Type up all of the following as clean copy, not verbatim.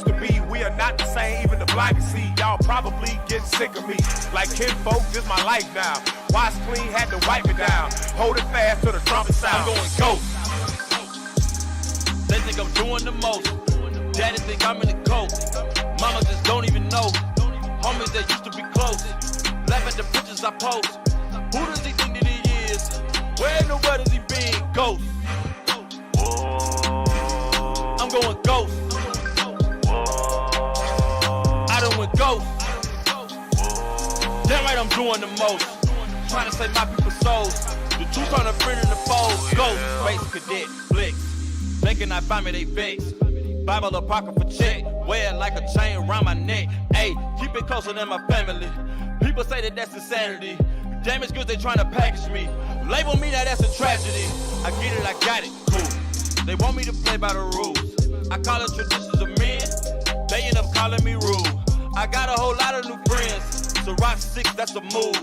to be, we are not the same, even the blind can see. Y'all probably getting sick of me. Like Kim folk, this my life now. Wash clean, had to wipe it down. Hold it fast till the trumpet sound. I'm going ghost. They think I'm doing the most. Daddy think I'm in the coast. Mama just don't even know. Homies that used to be close. Laugh at the pictures I post. Who does he think that he is? Where in the world is he being? Ghost. I'm going ghost. I done went ghost. Damn right I'm doing the most. Trying to save my people's souls. The truth on the friend in the fold. Ghost. Space cadet. Flicks. They cannot find me, they vex. Bible apocrypha check. Wear it like a chain around my neck. Ayy, keep it closer than my family. People say that that's insanity. Damaged goods, they trying to package me. Label me, now that's a tragedy. I get it, I got it, cool. They want me to play by the rules. I call it traditions of men. They end up calling me rude. I got a whole lot of new friends. So rock 6, that's a move.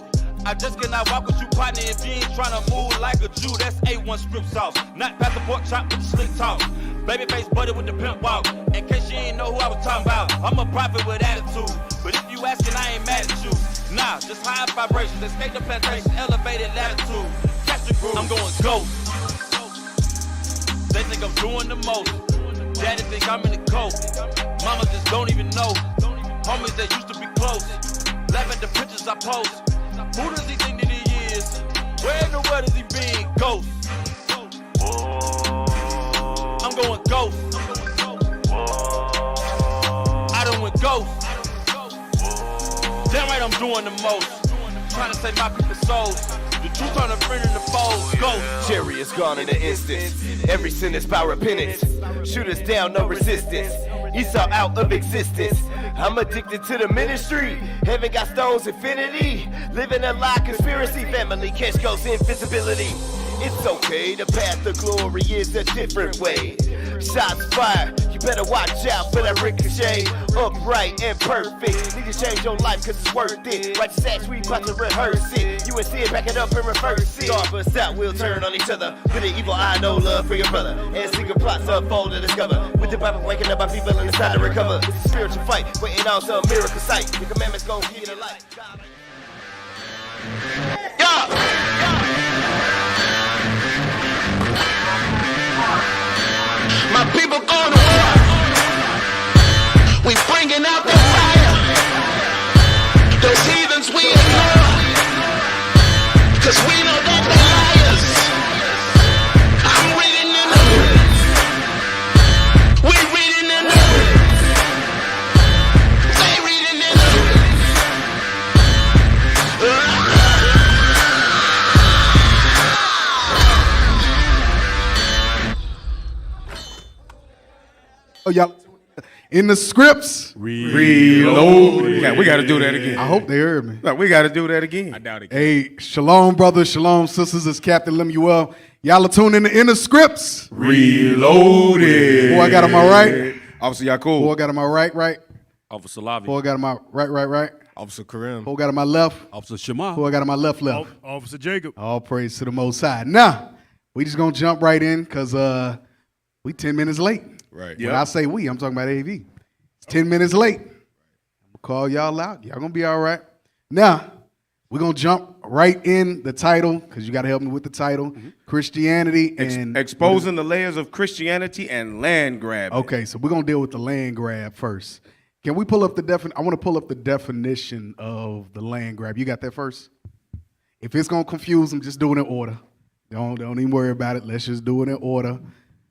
I just cannot walk with you, partner, if you ain't tryna move like a Jew. That's A1 script sauce. Not passport chop with the slick talk. Babyface buddy with the pimp walk. In case you ain't know who I was talking about, I'm a prophet with attitude. But if you asking, I ain't mad at you. Nah, just high vibrations. Escape the plantation, elevated latitude. Catch the groove. I'm going ghost. They think I'm doing the most. Daddy think I'm in the coast. Mama just don't even know. Homies that used to be close. Laugh at the pictures I post. Who does he think that he is? Where in the world is he being? Ghost. I'm going ghost. I done went ghost. Damn right I'm doing the most. Trying to save my people's souls. The truth on the friend in the fold. Ghost. Cherry is gone in an instant. Every sin is by repentance. Shoot us down, no resistance. Esau out of existence. I'm addicted to the ministry. Heaven got stones, infinity. Living a lie, conspiracy. Family cash goes invisibility. It's okay, the path to glory is a different way. Shots fired, you better watch out for that ricochet. Upright and perfect. Need to change your life cause it's worth it. Righteous acts, we about to rehearse it. You and Sid, back it up and reverse it. Star bust out, we'll turn on each other. With an evil eye, no love for your brother. And secret plots unfold and discover. With the Bible waking up our people and it's time to recover. It's a spiritual fight, waiting on some miracle sight. The commandments gon' give you the light. My people going to war. We bringing out the fire. Those heathens we ignore. Cause we know that they're liars. I'm reading in the we reading in the they reading in the Oh, y'all in the scripts. Reload. Yeah, we got to do that again. I hope they heard me. No, we got to do that again. I doubt it. Hey, shalom, brothers, shalom, sisters. It's Captain Lemuel. Y'all are tuned in the scripts. Reloaded. Who I got on my right? Officer Yakub. Who I got on my right? Officer Lavi. Who I got on my right? Officer Karim. Who I got on my left? Officer Shema. Who I got on my left? Officer Jacob. All praise to the Most High. Now, we just gonna jump right in because we 10 minutes late. Right. When I say we, I'm talking about AV. It's 10 minutes late. I'm gonna call y'all out. Y'all gonna be all right. Now, we're gonna jump right in the title because you gotta help me with the title. Christianity and exposing the layers of Christianity and land grab. Okay, so we're gonna deal with the land grab first. Can we pull up the I want to pull up the definition of the land grab. You got that first? If it's gonna confuse them, just do it in order. Don't even worry about it. Let's just do it in order.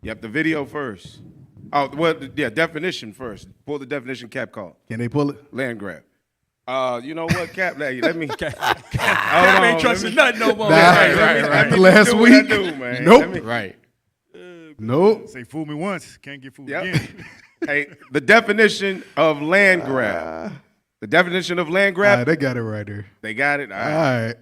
Yep, the video first. Oh, well, yeah, definition first. Pull the definition Cap called. Can they pull it? Land grab. You know what, Cap? Let me. Cap ain't trusting nothing no more. Nah, after last week. Man. Nope. Right. Nope. Say fool me once, can't get fooled again. Hey, the definition of land grab. The definition of land grab. They got it right there. They got it. All right.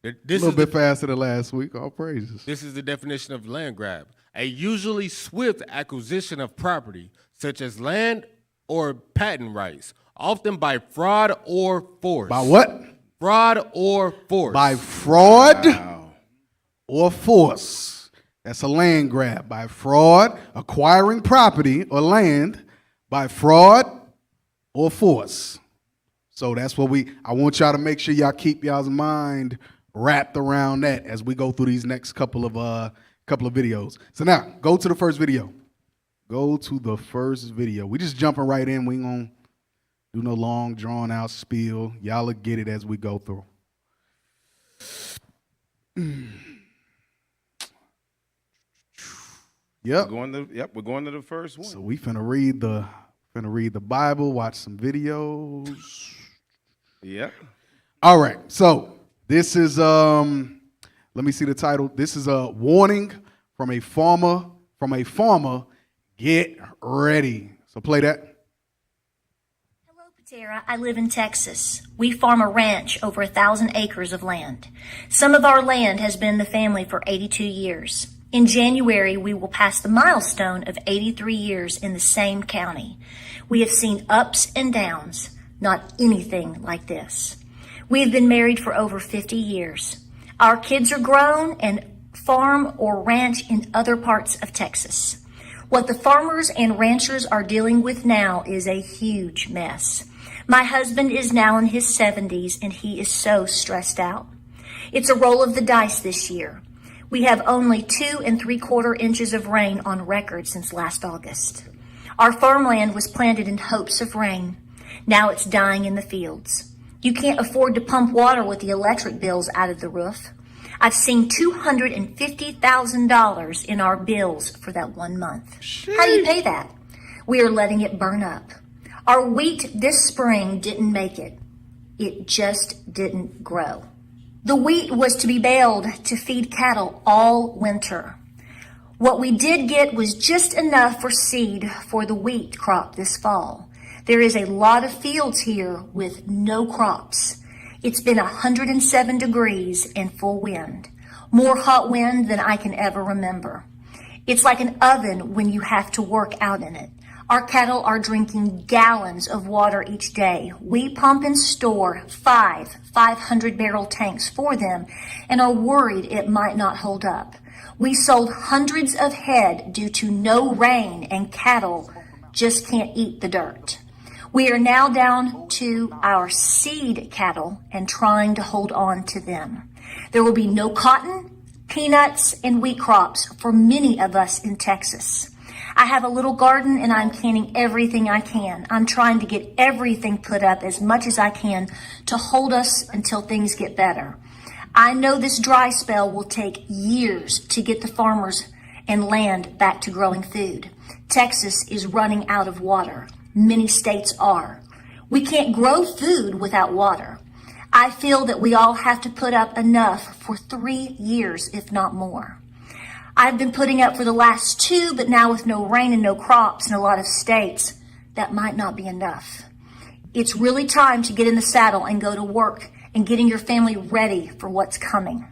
A little bit faster than last week. All praises. This is the definition of land grab. A usually swift acquisition of property, such as land or patent rights, often by fraud or force. By what? Fraud or force. By fraud or force. That's a land grab. By fraud, acquiring property or land by fraud or force. So that's what I want y'all to make sure y'all keep y'all's mind wrapped around that as we go through these next couple of videos. So now, go to the first video. Go to the first video. We just jumping right in. We ain't gonna do no long, drawn out spiel. Y'all will get it as we go through. Yep. We're going to the first one. So we finna read the Bible, watch some videos. Yep. All right. So this is let me see the title. This is a warning from a farmer. Get ready. So play that. Hello, Patera. I live in Texas. We farm a ranch over 1,000 acres of land. Some of our land has been in the family for 82 years. In January, we will pass the milestone of 83 years in the same county. We have seen ups and downs, not anything like this. We have been married for over 50 years. Our kids are grown and farm or ranch in other parts of Texas. What the farmers and ranchers are dealing with now is a huge mess. My husband is now in his 70s and he is so stressed out. It's a roll of the dice this year. We have only 2 3/4 inches of rain on record since last August. Our farmland was planted in hopes of rain. Now it's dying in the fields. You can't afford to pump water with the electric bills out of the roof. I've seen $250,000 in our bills for that 1 month. How do you pay that? We are letting it burn up. Our wheat this spring didn't make it. It just didn't grow. The wheat was to be baled to feed cattle all winter. What we did get was just enough for seed for the wheat crop this fall. There is a lot of fields here with no crops. It's been 107 degrees and full wind. More hot wind than I can ever remember. It's like an oven when you have to work out in it. Our cattle are drinking gallons of water each day. We pump and store 500-barrel tanks for them and are worried it might not hold up. We sold hundreds of head due to no rain and cattle just can't eat the dirt. We are now down to our seed cattle and trying to hold on to them. There will be no cotton, peanuts, and wheat crops for many of us in Texas. I have a little garden and I'm canning everything I can. I'm trying to get everything put up as much as I can to hold us until things get better. I know this dry spell will take years to get the farmers and land back to growing food. Texas is running out of water. Many states are. We can't grow food without water. I feel that we all have to put up enough for 3 years, if not more. I've been putting up for the last 2, but now with no rain and no crops in a lot of states, that might not be enough. It's really time to get in the saddle and go to work and getting your family ready for what's coming.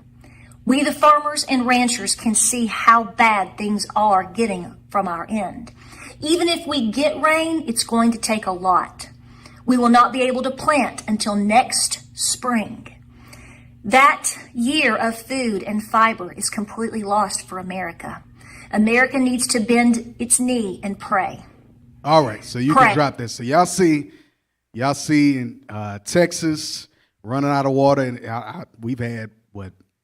We, the farmers and ranchers, can see how bad things are getting from our end. Even if we get rain, it's going to take a lot. We will not be able to plant until next spring. That year of food and fiber is completely lost for America. America needs to bend its knee and pray. All right, so you can drop this. So y'all see in Texas running out of water, and we've had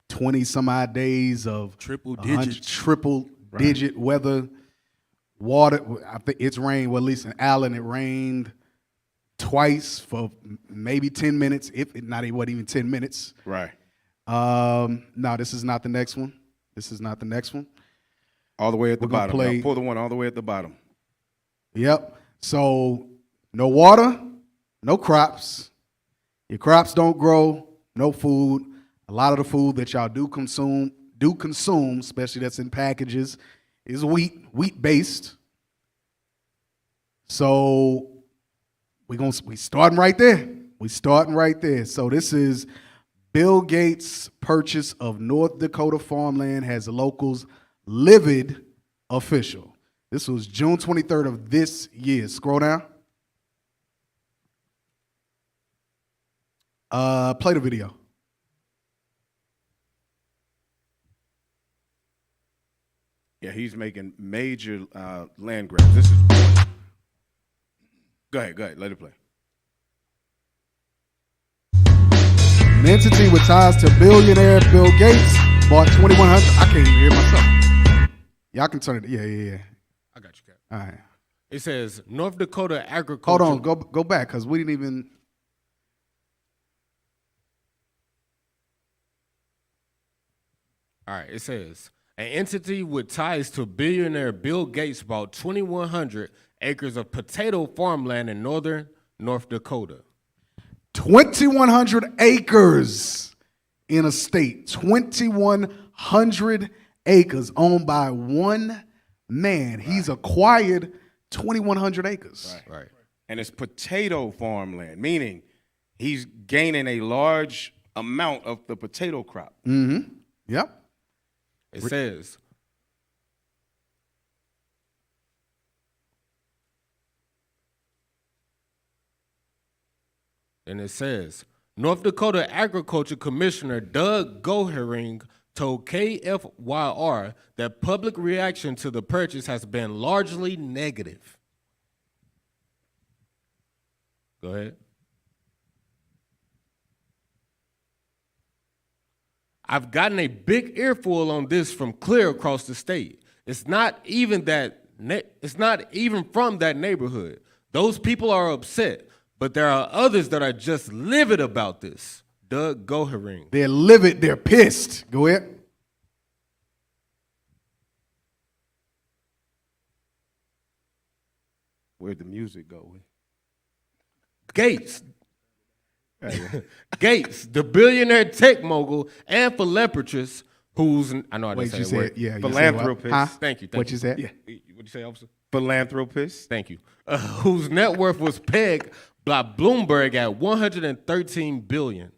20 some odd days of triple digit weather. Water. I think it's rained. Well, at least in Allen, it rained twice for maybe 10 minutes, if not, it wasn't even 10 minutes. Right. No, this is not the next one. All the way at the bottom. Now pull the one all the way at the bottom. Yep. So no water, no crops. Your crops don't grow, no food. A lot of the food that y'all do consume, especially that's in packages, is wheat based. So we starting right there. So this is Bill Gates' purchase of North Dakota farmland has locals livid official. This was June 23rd of this year. Scroll down. Play the video. Yeah, he's making major land grabs. This is Go ahead. Let it play. An entity with ties to billionaire Bill Gates bought 2,100. I can't even hear myself. Y'all can turn it. Yeah. I got you, Cap. All right. It says North Dakota Agriculture. Hold on. Go back because we didn't even. All right. It says an entity with ties to billionaire Bill Gates bought 2,100 acres of potato farmland in northern North Dakota. 2,100 acres in a state. 2,100 acres owned by one man. He's acquired 2,100 acres. Right. And it's potato farmland, meaning he's gaining a large amount of the potato crop. Mm-hmm. Yep. It says North Dakota Agriculture Commissioner Doug Gohering told KFYR that public reaction to the purchase has been largely negative. Go ahead. I've gotten a big earful on this from clear across the state. It's not even from that neighborhood. Those people are upset, but there are others that are just livid about this. Doug Gohering. They're livid. They're pissed. Go ahead. Where'd the music go? Gates, the billionaire tech mogul and philanthropist, whose I know I didn't say that word. Yeah, philanthropist. Huh? Thank you. What you said? Yeah. What'd you say, officer? Philanthropist. Thank you. Whose net worth was pegged by Bloomberg at $113 billion.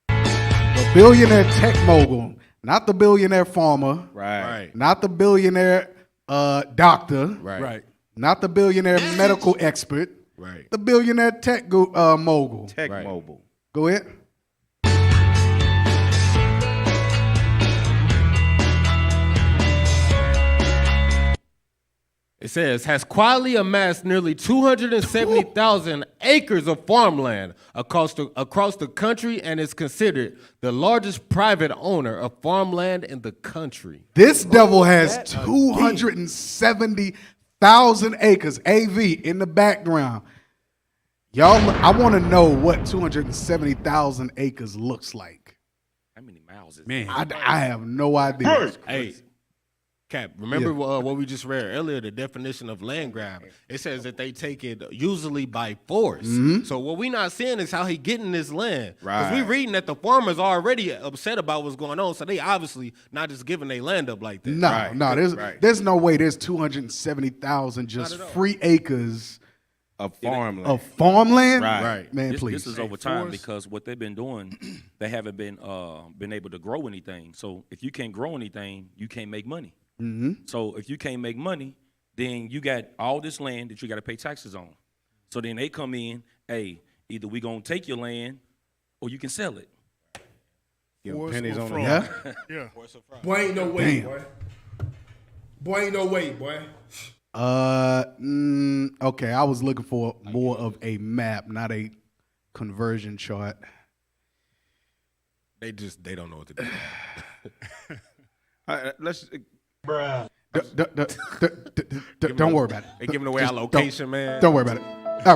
The billionaire tech mogul, not the billionaire farmer, Right. not the billionaire doctor, Right. not the billionaire medical expert, Right. the billionaire tech mogul. Tech Right. mobile. Go ahead. It says, has quietly amassed nearly 270,000 acres of farmland across the country and is considered the largest private owner of farmland in the country. This devil has 270,000 acres, AV, in the background. Y'all, I want to know what 270,000 acres looks like. How many miles is Man. I have no idea. Hey, Cap, remember what we just read earlier, the definition of land grab? It says that they take it usually by force. So what we not seeing is how he getting this land. Because we reading that the farmers are already upset about what's going on, so they obviously not just giving their land up like that. No, there's no way there's 270,000 just free acres Of farmland. of farmland. Right. Man, this, please. This is over time because what they've been doing, they haven't been able to grow anything. So if you can't grow anything, you can't make money. So if you can't make money, then you got all this land that you got to pay taxes on. So then they come in, hey, either we gonna take your land or you can sell it. Give them pennies on the Yeah. Yeah. Boy, ain't no way, Damn. boy. Boy, ain't no way, boy. Okay, I was looking for more of a map, not a conversion chart. They don't know what to do. Let's. Don't worry about it. They giving away our location, man. Don't worry about it. All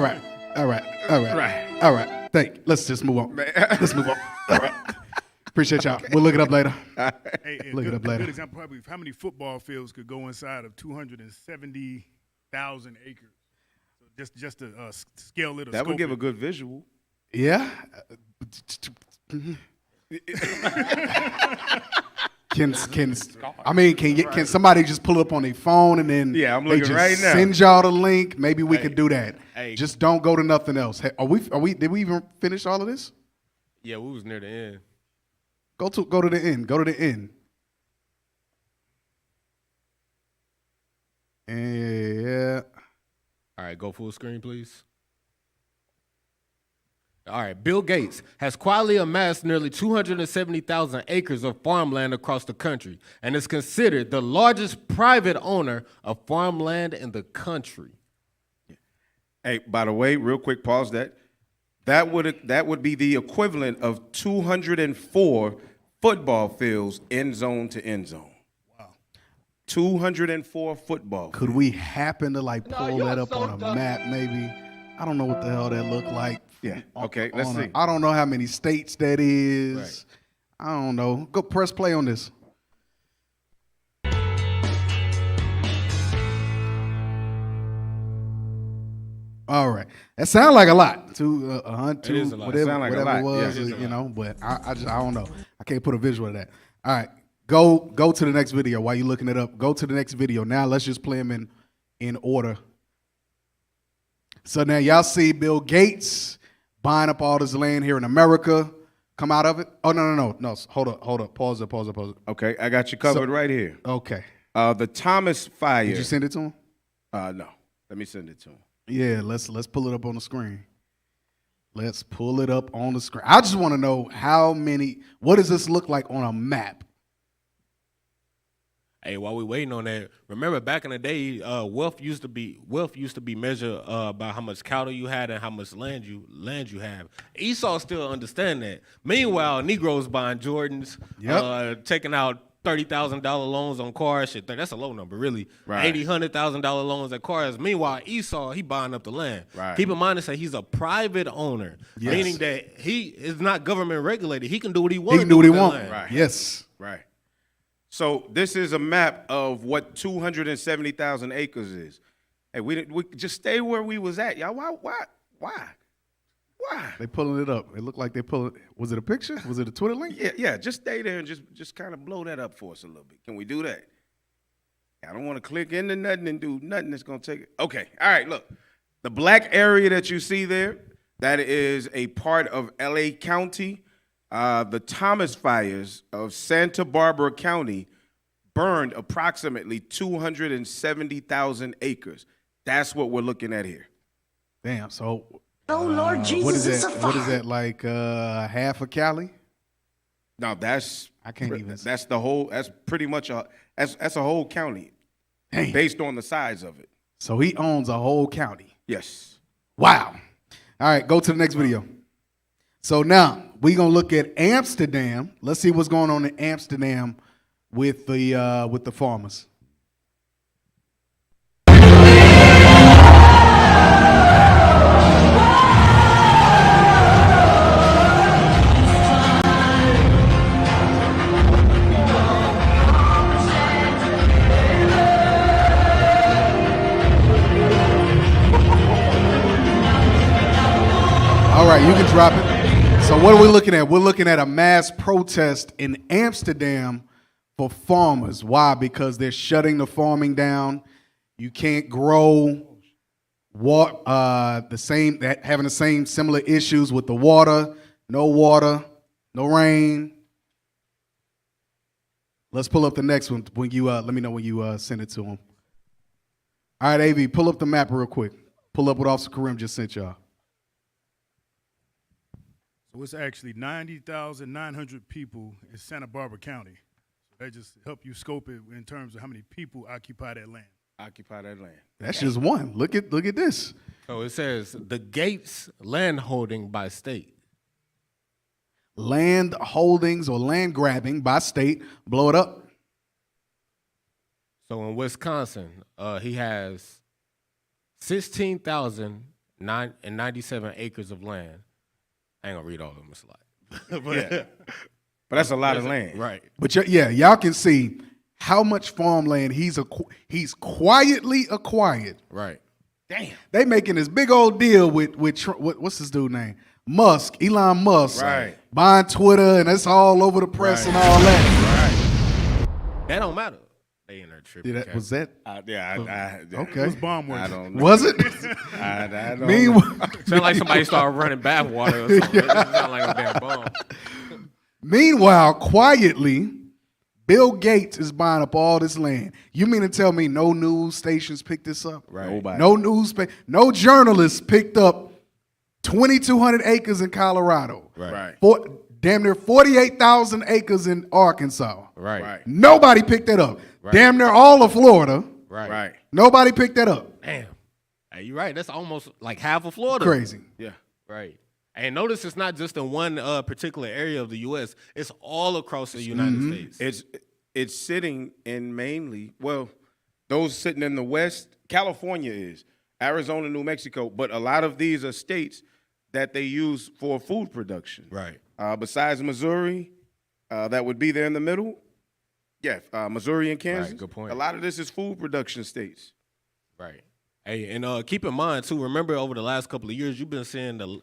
right. Let's just move on. Let's move on. All right. Appreciate y'all. We'll look it up later. Hey, Look it up later. A good example probably of how many football fields could go inside of 270,000 acres. So just to scale it. That would give a good visual. Yeah. Can somebody just pull it up on their phone and then Yeah, I'm they looking just right now. send y'all the link? Maybe we could do that. Hey. Just don't go to nothing else. Hey, did we even finish all of this? Yeah, we was near the end. Go to the end. Go to the end. Yeah. All right, go full screen, please. All right, Bill Gates has quietly amassed nearly 270,000 acres of farmland across the country and is considered the largest private owner of farmland in the country. Hey, by the way, real quick, pause that. That would be the equivalent of 204 football fields end zone to end zone. Wow. 204 football. Could we happen to like pull that up on a map maybe? I don't know what the hell that looked like. Yeah. Okay, let's see. I don't know how many states that is. Right. I don't know. Go press play on this. All right, that sounds like a lot. 100, whatever it was, you know. But I don't know. I can't put a visual of that. All right, go to the next video while you're looking it up. Go to the next video. Now let's just play them in order. So now y'all see Bill Gates buying up all this land here in America. Come out of it. Oh no. Hold up. Pause it. Okay, I got you covered right here. Okay. The Thomas Fire. Did you send it to him? No. Let me send it to him. Yeah, let's pull it up on the screen. Let's pull it up on the screen. I just want to know what does this look like on a map? Hey, while we waiting on that, remember back in the day, wealth used to be measured by how much cattle you had and how much land you have. Esau still understand that. Meanwhile, Negroes buying Jordans, taking out $30,000 loans on cars. Shit, that's a low number, really. Right. $100,000 loans on cars. Meanwhile, Esau, he buying up the land. Right. Keep in mind that he's a private owner, meaning that he is not government regulated. He can do what he wants. He can do what he wants. Right. Yes. Right. So this is a map of what 270,000 acres is. Hey, we just stay where we was at, y'all. Why? They pulling it up. It looked like they pulling. Was it a picture? Was it a Twitter link? Yeah. Just stay there and just kind of blow that up for us a little bit. Can we do that? I don't want to click into nothing and do nothing that's gonna take it. Okay. All right. Look, the black area that you see there, that is a part of LA County. The Thomas fires of Santa Barbara County burned approximately 270,000 acres. That's what we're looking at here. Damn. So. Oh Lord Jesus! What is that like? Half of Cali? No, that's I can't even. That's the whole. That's pretty much that's a whole county, based on the size of it. So he owns a whole county. Yes. Wow. All right, go to the next video. So now we're gonna look at Amsterdam. Let's see what's going on in Amsterdam with the farmers. All right, you can drop it. So what are we looking at? We're looking at a mass protest in Amsterdam for farmers. Why? Because they're shutting the farming down. You can't grow having the same similar issues with the water, no rain. Let's pull up the next one when you let me know when you send it to them. All right, AV, pull up the map real quick. Pull up what Officer Karim just sent y'all. So it's actually 90,900 people in Santa Barbara County. So that just help you scope it in terms of how many people occupy that land. That's just one. Look at this. So it says the Gates land holding by state. Land holdings or land grabbing by state. Blow it up. So in Wisconsin, he has 16,097 acres of land. I ain't gonna read all of them. It's a lot. But that's a lot of land, right? But y'all can see how much farmland he's quietly acquired. Right. Damn. They making this big old deal with what's his dude name? Elon Musk. Right. Buying Twitter, and it's all over the press and all that. Right. That don't matter. They in there tripping. Was that? Okay. It was bomb work. I don't know. Was it? I don't know. Meanwhile, sound like somebody started running bath water or something. It sound like a damn bomb. Meanwhile, quietly, Bill Gates is buying up all this land. You mean to tell me no news stations picked this up? Right. Nobody. No journalists picked up 2,200 acres in Colorado. Right. Damn near 48,000 acres in Arkansas. Right. Nobody picked that up. Right. Damn near all of Florida. Right. Nobody picked that up. Damn. Hey, you're right. That's almost like half of Florida. Crazy. Yeah. Right. And notice it's not just in one particular area of the U.S. It's all across the United States. It's sitting in mainly, well, those sitting in the West, California is, Arizona, New Mexico, but a lot of these are states that they use for food production. Right. Besides Missouri, that would be there in the middle. Yeah, Missouri and Kansas. Right, good point. A lot of this is food production states. Right. Hey, and keep in mind too. Remember, over the last couple of years, you've been seeing the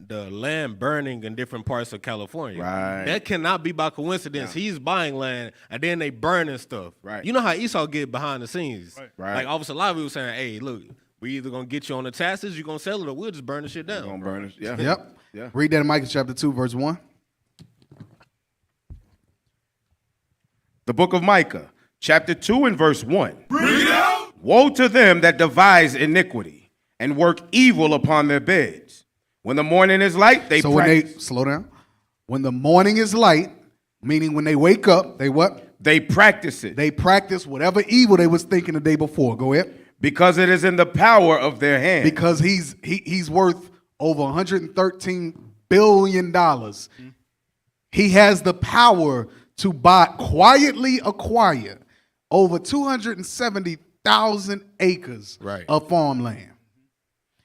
land burning in different parts of California. Right. That cannot be by coincidence. No. He's buying land and then they burning stuff. Right. You know how Esau get behind the scenes. Right. Like Officer Lobby was saying, "Hey, look, we either gonna get you on the taxes, you're gonna sell it, or we'll just burn the shit down." We're gonna burn it. Yeah. Yep. Yeah. Read that in Micah chapter 2, verse 1. The book of Micah, chapter 2 and verse 1. Woe to them that devise iniquity and work evil upon their beds. When the morning is light, they So practice. when they, slow down. When the morning is light, meaning when they wake up, they what? They practice it. They practice whatever evil they was thinking the day before. Go ahead. Because it is in the power of their hand. Because he's worth over $113 billion. He has the power to quietly acquire over 270,000 acres of farmland.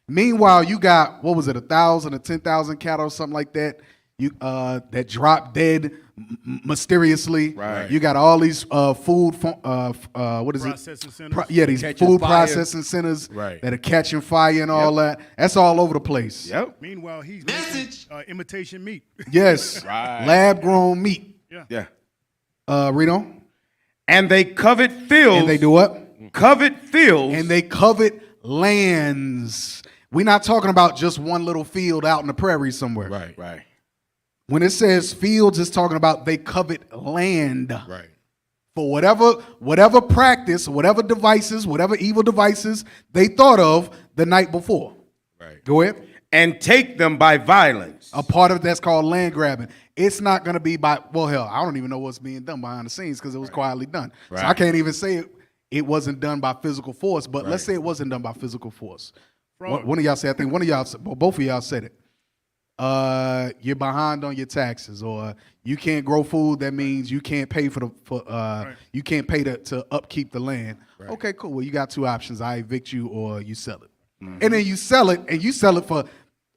Meanwhile, you got, what was it, 1,000 or 10,000 cattle or something like that, that dropped dead mysteriously. Right. You got all these food, what is Processing it? centers. These Catching food fire. processing centers Right. that are catching fire and all that. That's all over the place. Yep. Meanwhile, he's making imitation meat. Yes. Right. Lab grown meat. Yeah. Read on. And they covet fields. And they do what? Covet fields. And they covet lands. We're not talking about just one little field out in the prairie somewhere. Right. Right. When it says fields, it's talking about they covet land. Right. For whatever practice, whatever devices, whatever evil devices they thought of the night before. Right. Go ahead. And take them by violence. A part of that's called land grabbing. It's not going to be by, well, hell, I don't even know what's being done behind the scenes because it was quietly done. Right. So I can't even say it wasn't done by physical force, but let's say it wasn't done by physical force. One of y'all said, I think one of y'all, both of y'all said it. You're behind on your taxes, or you can't grow food. That means you can't pay you can't pay to upkeep the land. Right. Okay, cool. Well, you got two options: I evict you, or you sell it. Mm-hmm. And then you sell it, and you sell it for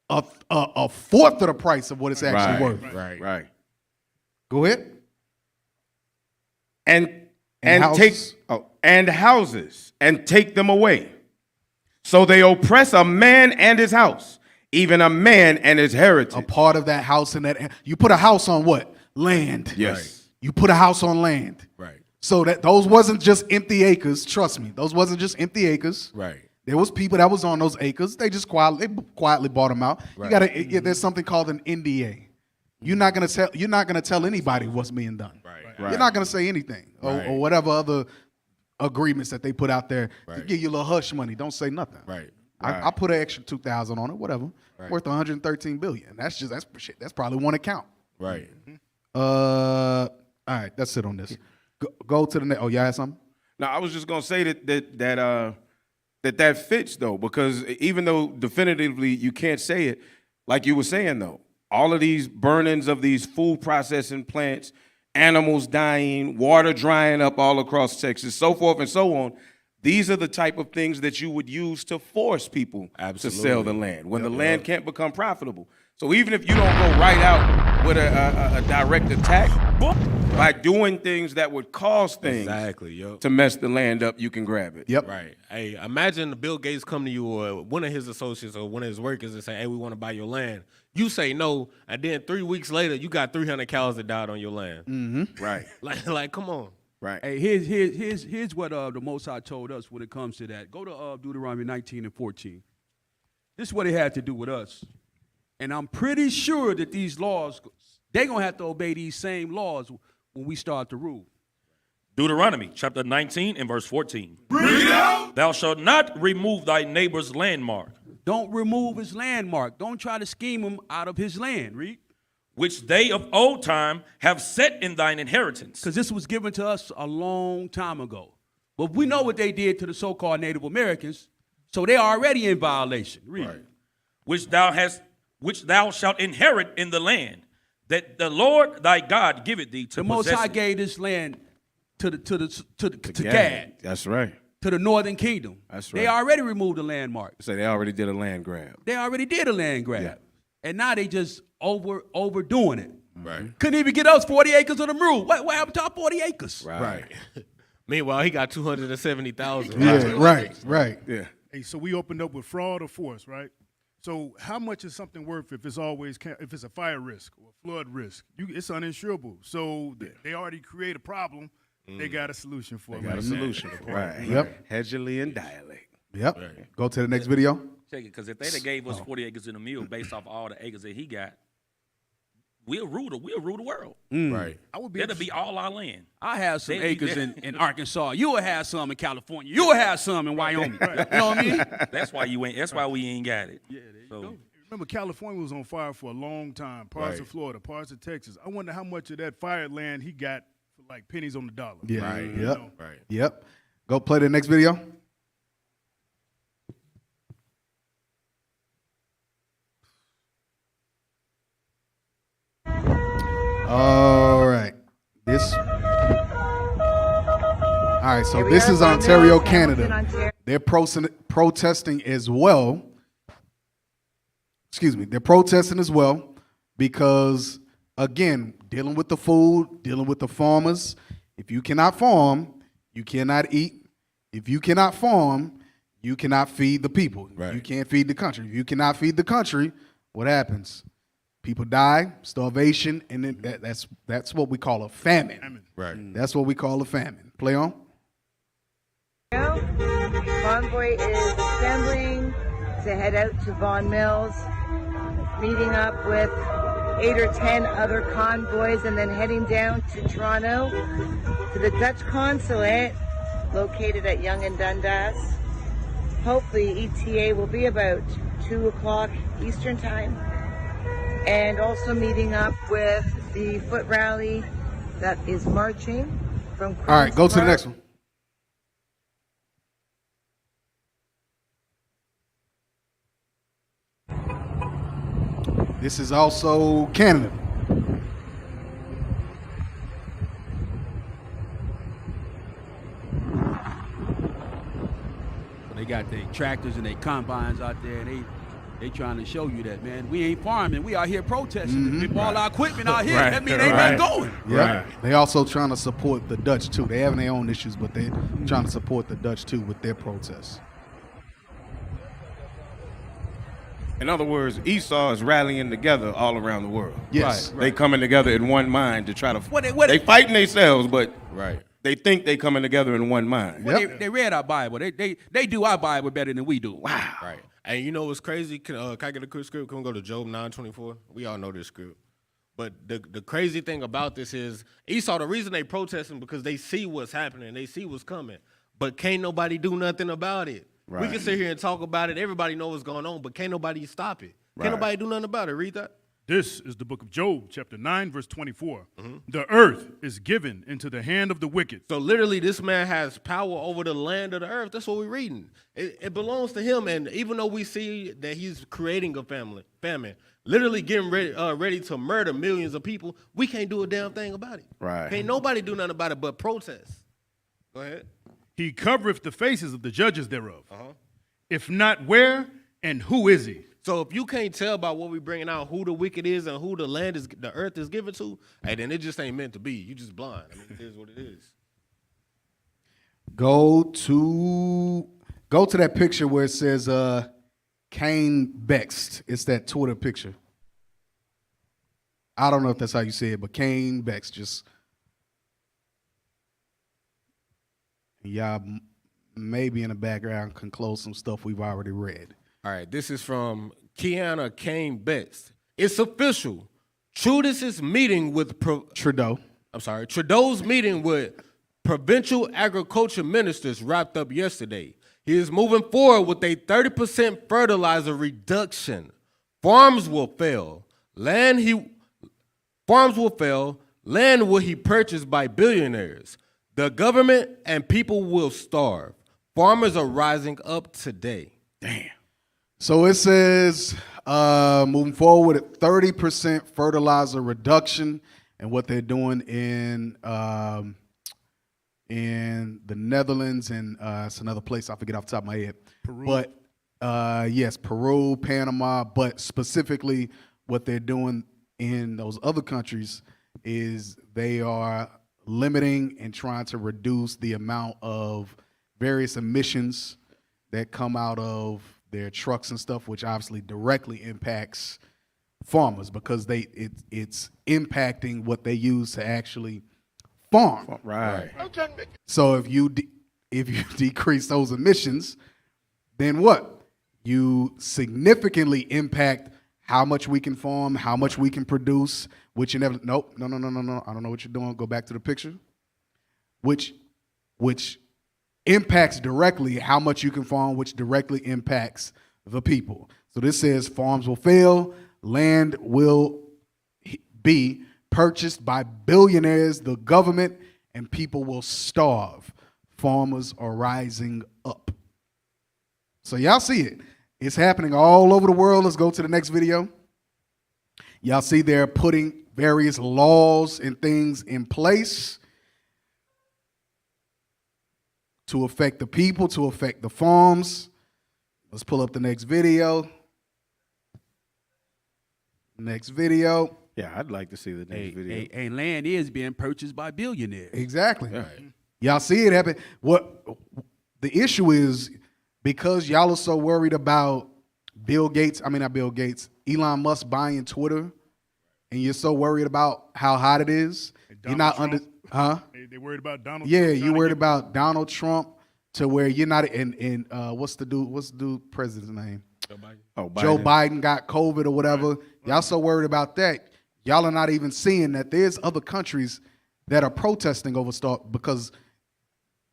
a fourth of the price of what it's actually worth. Right. Go ahead. And houses. and houses and take them away. So they oppress a man and his house, even a man and his heritage. A part of that house and that you put a house on what? Land. Yes. Right. You put a house on land. Right. So that those wasn't just empty acres. Trust me, those wasn't just empty acres. Right. There was people that was on those acres. They just quietly bought them out. Right. You gotta. There's something called an NDA. You're not gonna tell anybody what's being done. Right. You're not gonna say anything or whatever other agreements that they put out there to Right. give you a little hush money. Don't say nothing. Right. I put an extra 2,000 on it, whatever. Right. Worth 113 billion. That's shit. That's probably one account. Right. All right, that's it on this. Go to the next. Oh, y'all had something? Now, I was just gonna say that fits though, because even though definitively you can't say it, like you were saying though, all of these burnings of these food processing plants, animals dying, water drying up all across Texas, so forth and so on. These are the type of things that you would use to force people to sell the land when the land can't become profitable. So even if you don't go right out with a direct attack, by doing things that would cause things to mess the land up, you can grab it. Yep. Right. Hey, imagine Bill Gates come to you or one of his associates or one of his workers and say, "Hey, we want to buy your land." You say no, and then 3 weeks later, you got 300 cows that died on your land. Mm-hmm. Right. Like, come on. Right. Hey, here's what the Most High told us when it comes to that. Go to Deuteronomy 19 and 14. This is what it had to do with us. And I'm pretty sure that these laws, they're going to have to obey these same laws when we start to rule. Deuteronomy chapter 19 and verse 14. Read out. Thou shalt not remove thy neighbor's landmark. Don't remove his landmark. Don't try to scheme him out of his land. Read. Which they of old time have set in thine inheritance. Because this was given to us a long time ago. But we know what they did to the so-called Native Americans. So they're already in violation. Read. Right. Which thou shalt inherit in the land that the Lord thy God giveth thee to The Most possess High it. gave this land to Gad, That's right. to the northern kingdom. That's They right. already removed the landmark. So they already did a land grab. They already did a land grab. Yeah. And now they just overdoing it. Right. Couldn't even get us 40 acres of the mule. What happened to our 40 acres? Right. Meanwhile, he got 270,000. Yeah, right. Yeah. Hey, so we opened up with fraud or force, right? So how much is something worth if it's if it's a fire risk or a flood risk? It's uninsurable. So they already create a problem. They got a solution for it. Got a solution. Right. Yep. Hedgley and dialect. Yep. Go to the next video. Check it, because if they'd have gave us 40 acres in the mule based off all the acres that he got, we'll rule the world. Right. That'll be all our land. I have some They- acres in Arkansas. You will have some in California. You will have some in Wyoming. You know what I mean? That's why we ain't got it. Yeah, there you go. Remember, California was on fire for a long time. Parts of Florida, parts of Texas. I wonder how much of that fired land he got for like pennies on the dollar. Yeah. Right. Yep. You know? Right. Yep. Go play the next video. All right. All right, so this is Ontario, Canada. They're protesting as well. Excuse me. They're protesting as well because, again, dealing with the food, dealing with the farmers. If you cannot farm, you cannot eat. If you cannot farm, you cannot feed the people. Right. You can't feed the country. If you cannot feed the country, what happens? People die, starvation, and then that's what we call a famine. Right. That's what we call a famine. Play on. Convoy is assembling to head out to Vaughan Mills, meeting up with 8 or 10 other convoys, and then heading down to Toronto to the Dutch consulate located at Yonge and Dundas. Hopefully ETA will be about 2 o'clock Eastern time. And also meeting up with the foot rally that is marching from Queen's All right, go to the Park. next one. This is also Canada. They got their tractors and their combines out there, and they trying to show you that, man, we ain't farming. We out here protesting. We all our equipment out here. That means they not going. Yeah. They also trying to support the Dutch too. They have their own issues, but they're trying to support the Dutch too with their protests. In other words, Esau is rallying together all around the world. Yes. Right. They coming together in one mind to try to. What they fighting themselves, but Right. they think they coming together in one mind. Well, they read our Bible. They do our Bible better than we do. Wow. Right. And you know what's crazy? Can I get a quick script? Can we go to Job 9:24? We all know this script. But the crazy thing about this is Esau, the reason they protesting because they see what's happening. They see what's coming. But can't nobody do nothing about it. Right. We can sit here and talk about it. Everybody knows what's going on, but can't nobody stop it. Right. Can't nobody do nothing about it. Read that. This is the book of Job, chapter 9, verse 24. The earth is given into the hand of the wicked. So literally, this man has power over the land of the earth. That's what we're reading. It belongs to him. And even though we see that he's creating a famine, literally getting ready to murder millions of people, we can't do a damn thing about it. Right. Can't nobody do nothing about it but protest. Go ahead. He covereth the faces of the judges thereof. If not, where and who is he? So if you can't tell by what we're bringing out who the wicked is and who the earth is given to, hey, then it just ain't meant to be. You just blind. I mean, it is what it is. Go to that picture where it says Kane Bext. It's that Twitter picture. I don't know if that's how you say it, but Kane Bext. Just y'all maybe in the background can close some stuff we've already read. All right, this is from Kiana Kane Best. It's official. Trudeau's meeting with Trudeau's meeting with provincial agriculture ministers wrapped up yesterday. He is moving forward with a 30% fertilizer reduction. Farms will fail. Land will he purchase by billionaires. The government and people will starve. Farmers are rising up today. Damn. So it says, moving forward, at 30% fertilizer reduction, and what they're doing in the Netherlands and it's another place I forget off the top of my head. Peru. But yes, Peru, Panama, but specifically what they're doing in those other countries is they are limiting and trying to reduce the amount of various emissions that come out of their trucks and stuff, which obviously directly impacts farmers because it's impacting what they use to actually farm. Right. So if you decrease those emissions, then what? You significantly impact how much we can farm, how much we can produce, which no. I don't know what you're doing. Go back to the picture. Which impacts directly how much you can farm, which directly impacts the people. So this says farms will fail, land will be purchased by billionaires, the government, and people will starve. Farmers are rising up. So y'all see it. It's happening all over the world. Let's go to the next video. Y'all see they're putting various laws and things in place to affect the people, to affect the farms. Let's pull up the next video. Next video. Yeah, I'd like to see the next video. And land is being purchased by billionaires. Exactly. Right. Y'all see it happen. What the issue is, because y'all are so worried about Elon Musk buying Twitter, and you're so worried about how hot it is, you're not They worried about Donald Trump. Yeah, you worried about Donald Trump to where you're not in what's the dude president's name? Joe Biden. Oh, Biden. Joe Biden got COVID or whatever. Right. Y'all so worried about that. Y'all are not even seeing that there's other countries that are protesting over stuff because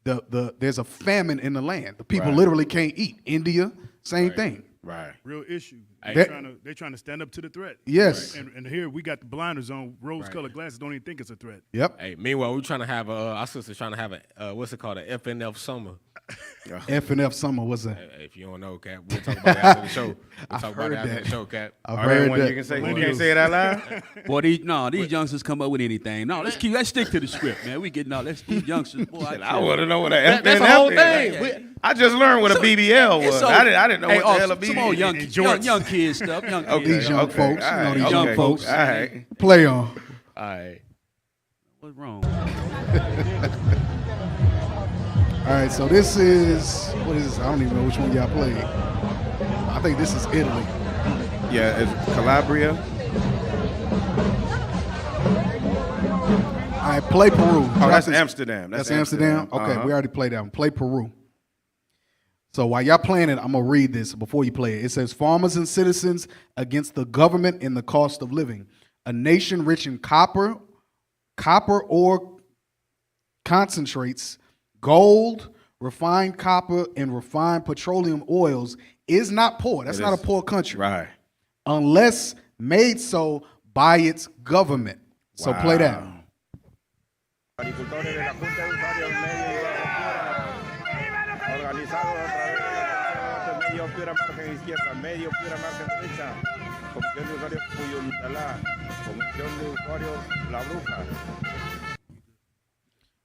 there's a famine in the land. The people literally can't eat. India, same thing. Right. Real issue. They're trying to stand up to the threat. Yes. Right. And here we got the blinders on, rose-colored glasses. Don't even think it's a threat. Yep. Hey, meanwhile, we're trying to have our sister's trying to have a what's it called, a FNF summer. FNF summer, what's that? If you don't know, Cap, we'll talk about it after the show. We'll talk about it after the show, Cap. I've heard that. You can say, you can't say it out loud? Boy, these youngsters come up with anything. No, let's stick to the script, man. We getting out. These youngsters. Boy, I want to know what FNF that's the whole is. thing. I just learned what a BBL was. I didn't know what the hell a BBL Some old young kids stuff. These young folks. All right, these young folks. All right. Play on. All right. What's wrong? All right, so this is, what is this? I don't even know which one y'all played. I think this is Italy. Yeah, it's Calabria. All right, play Peru. Oh, that's Amsterdam. That's Amsterdam? Okay, we already played that one. Play Peru. So while y'all playing it, I'm going to read this before you play it. It says, farmers and citizens against the government and the cost of living. A nation rich in copper ore concentrates, gold, refined copper, and refined petroleum oils is not poor. That's not a poor country. Right. Unless made so by its government. So play that.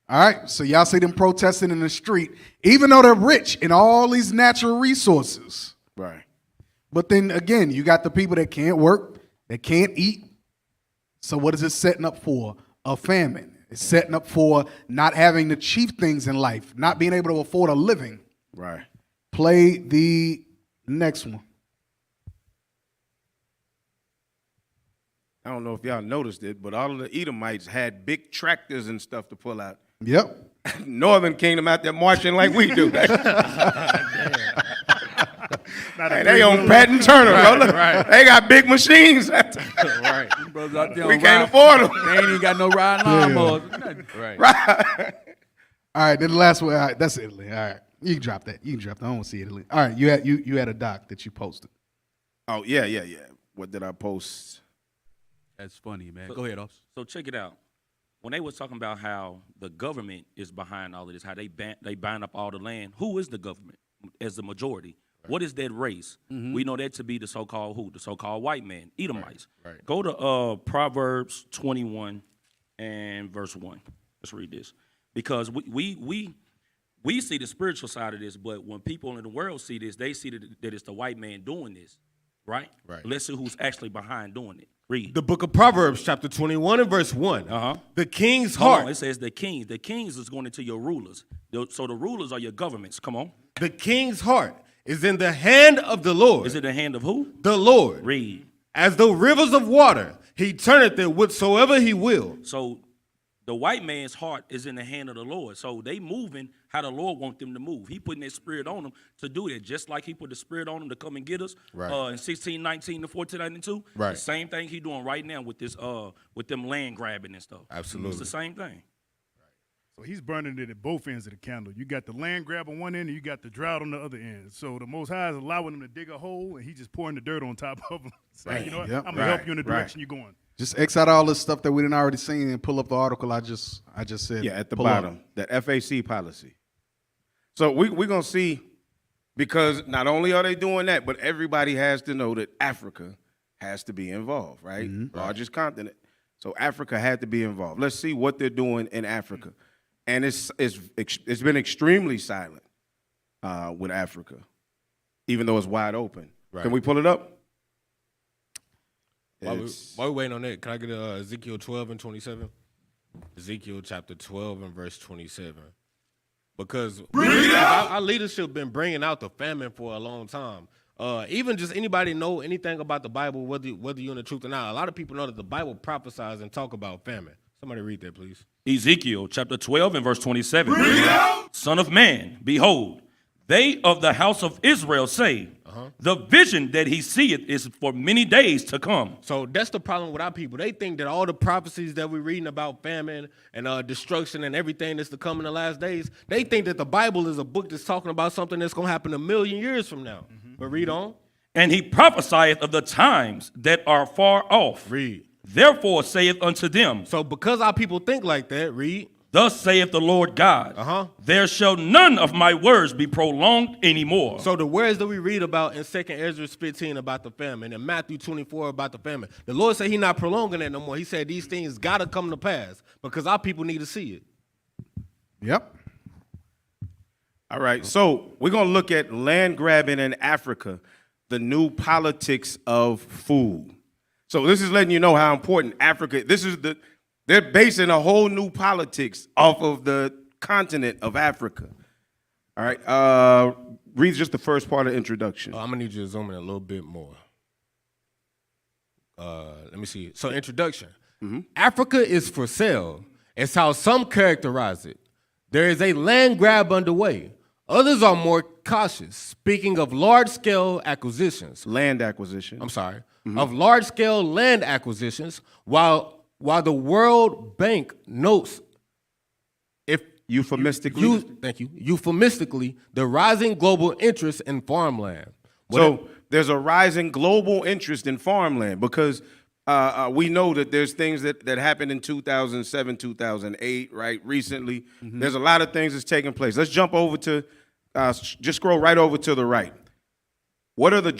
All right, so y'all see them protesting in the street, even though they're rich in all these natural resources. Right. But then again, you got the people that can't work, that can't eat. So what is it setting up for? A famine. It's setting up for not having the chief things in life, not being able to afford a living. Right. Play the next one. I don't know if y'all noticed it, but all of the Edomites had big tractors and stuff to pull out. Yep. Northern Kingdom out there marching like we do. Hey, they on Patton Turner, brother. Right. They got big machines. Right. We can't afford them. They ain't even got no riding lawnmowers. Right. All right, then the last one. All right, that's Italy. All right. You can drop that. I don't want to see Italy. All right, you had a doc that you posted. Oh, yeah. What did I post? That's funny, man. Go ahead, officer. So check it out. When they was talking about how the government is behind all of this, how they bind up all the land, who is the government as the majority? What is that race? Mm-hmm. We know that to be the so-called who? The so-called white man, Edomites. Right. Go to Proverbs 21 and verse 1. Let's read this. Because we see the spiritual side of this, but when people in the world see this, they see that it's the white man doing this, right? Right. Let's see who's actually behind doing it. Read. The book of Proverbs, chapter 21 and verse 1. The king's Hold heart. on, it says the kings. The kings is going into your rulers. So the rulers are your governments. Come on. The king's heart is in the hand of the Lord. Is it the hand of who? The Lord. Read. As the rivers of water, he turneth it whatsoever he will. So the white man's heart is in the hand of the Lord. So they moving how the Lord wants them to move. He putting that spirit on them to do that, just like he put the spirit on them to come and get us Right. In 1619 to 1492. Right. The same thing he doing right now with this with them land grabbing and stuff. Absolutely. It's the same thing. So he's burning it at both ends of the candle. You got the land grab on one end, and you got the drought on the other end. So the Most High is allowing them to dig a hole, and he just pouring the dirt on top of them. Saying, you know what? Yep. I'm gonna help you in the direction you're going. Just X out all this stuff that we didn't already seen and pull up the article I just said. Yeah, at the pull up. bottom, the FAC policy. So we're going to see, because not only are they doing that, but everybody has to know that Africa has to be involved, right? Largest continent. So Africa had to be involved. Let's see what they're doing in Africa. And it's been extremely silent with Africa, even though it's wide open. Right. Can we pull it up? While we waiting on that, can I get Ezekiel 12 and 27? Ezekiel chapter 12 and verse 27. Because our leadership been bringing out the famine for a long time. Even just anybody know anything about the Bible, whether you're in the truth or not, a lot of people know that the Bible prophesies and talk about famine. Somebody read that, please. Ezekiel chapter 12 and verse 27. Son of man, behold, they of the house of Israel say, the vision that he seeth is for many days to come. So that's the problem with our people. They think that all the prophecies that we're reading about famine and destruction and everything that's to come in the last days, they think that the Bible is a book that's talking about something that's going to happen 1,000,000 years from now. But read on. And he prophesieth of the times that are far off. Read. Therefore saith unto them. So because our people think like that, read. Thus saith the Lord God, there shall none of my words be prolonged anymore. So the words that we read about in 2 Ezra 15 about the famine and Matthew 24 about the famine, the Lord said he's not prolonging it no more. He said these things got to come to pass because our people need to see it. Yep. All right, so we're going to look at land grabbing in Africa, the new politics of food. So this is letting you know how important Africa, they're basing a whole new politics off of the continent of Africa. All right, read just the first part of the introduction. I'm going to need you to zoom in a little bit more. Let me see. So introduction. Africa is for sale. It's how some characterize it. There is a land grab underway. Others are more cautious, speaking of large-scale acquisitions. Land acquisition. I'm sorry. Of large-scale land acquisitions, while the World Bank notes euphemistically, the rising global interest in farmland. So there's a rising global interest in farmland because we know that there's things that happened in 2007, 2008, right, recently. There's a lot of things that's taking place. Let's jump over to, just scroll right over to the right. What are the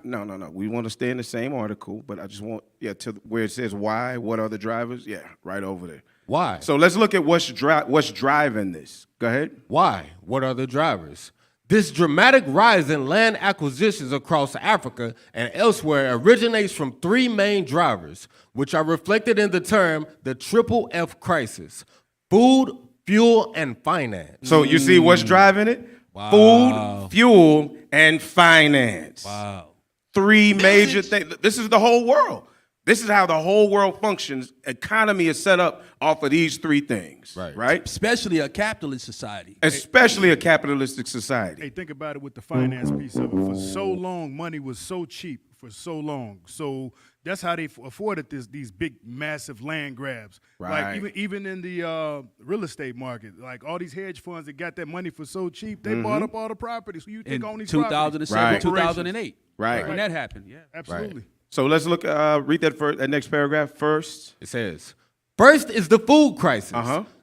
No. We want to stay in the same article, but I just want, to where it says why, what are the drivers? Yeah, right over there. Why? So let's look at what's driving this. Go ahead. Why? What are the drivers? This dramatic rise in land acquisitions across Africa and elsewhere originates from three main drivers, which are reflected in the term the triple F crisis: food, fuel, and finance. So you see what's driving it? Wow. Food, fuel, and finance. Wow. Three major things. This is the whole world. This is how the whole world functions. Economy is set up off of these three things. Right? Especially a capitalist society. Especially a capitalistic society. Hey, think about it with the finance piece of it. For so long, money was so cheap for so long. So that's how they afforded these big, massive land grabs. Right. Like even in the real estate market, like all these hedge funds that got that money for so cheap, they bought up all the properties. So you think on these 2007, 2008. Right. When that happened, yeah. Absolutely. Right. So let's look. Read that next paragraph first. It says, first is the food crisis.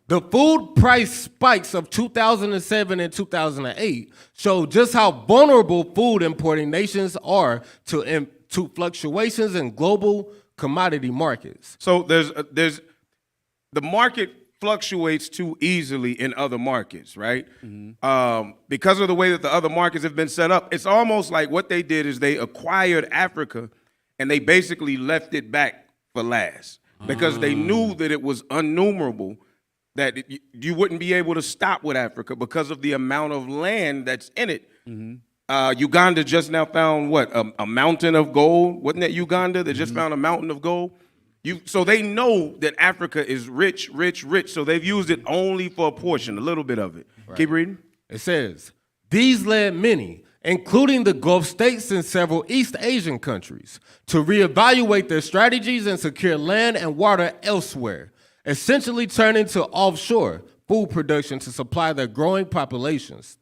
The food price spikes of 2007 and 2008 show just how vulnerable food importing nations are to fluctuations in global commodity markets. So there's the market fluctuates too easily in other markets, right? Because of the way that the other markets have been set up, it's almost like what they did is they acquired Africa and they basically left it back for last because they knew that it was innumerable, that you wouldn't be able to stop with Africa because of the amount of land that's in it. Uganda just now found what, a mountain of gold? Wasn't that Uganda that just found a mountain of gold? So they know that Africa is rich, rich, rich. So they've used it only for a portion, a little bit of it. Right. Keep reading. It says, these led many, including the Gulf states and several East Asian countries, to reevaluate their strategies and secure land and water elsewhere, essentially turning to offshore food production to supply their growing populations.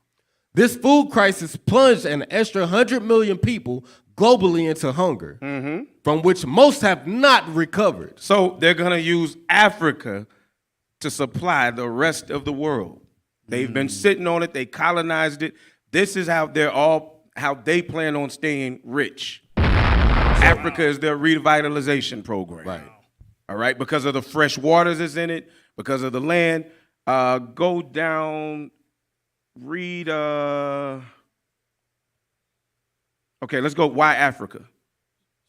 This food crisis plunged an extra 100 million people globally into hunger, from which most have not recovered. So they're going to use Africa to supply the rest of the world. They've been sitting on it. They colonized it. This is how they plan on staying rich. Africa is their revitalization program. Right. All right, because of the fresh waters that's in it, because of the land. Go down, read, okay, let's go, why Africa?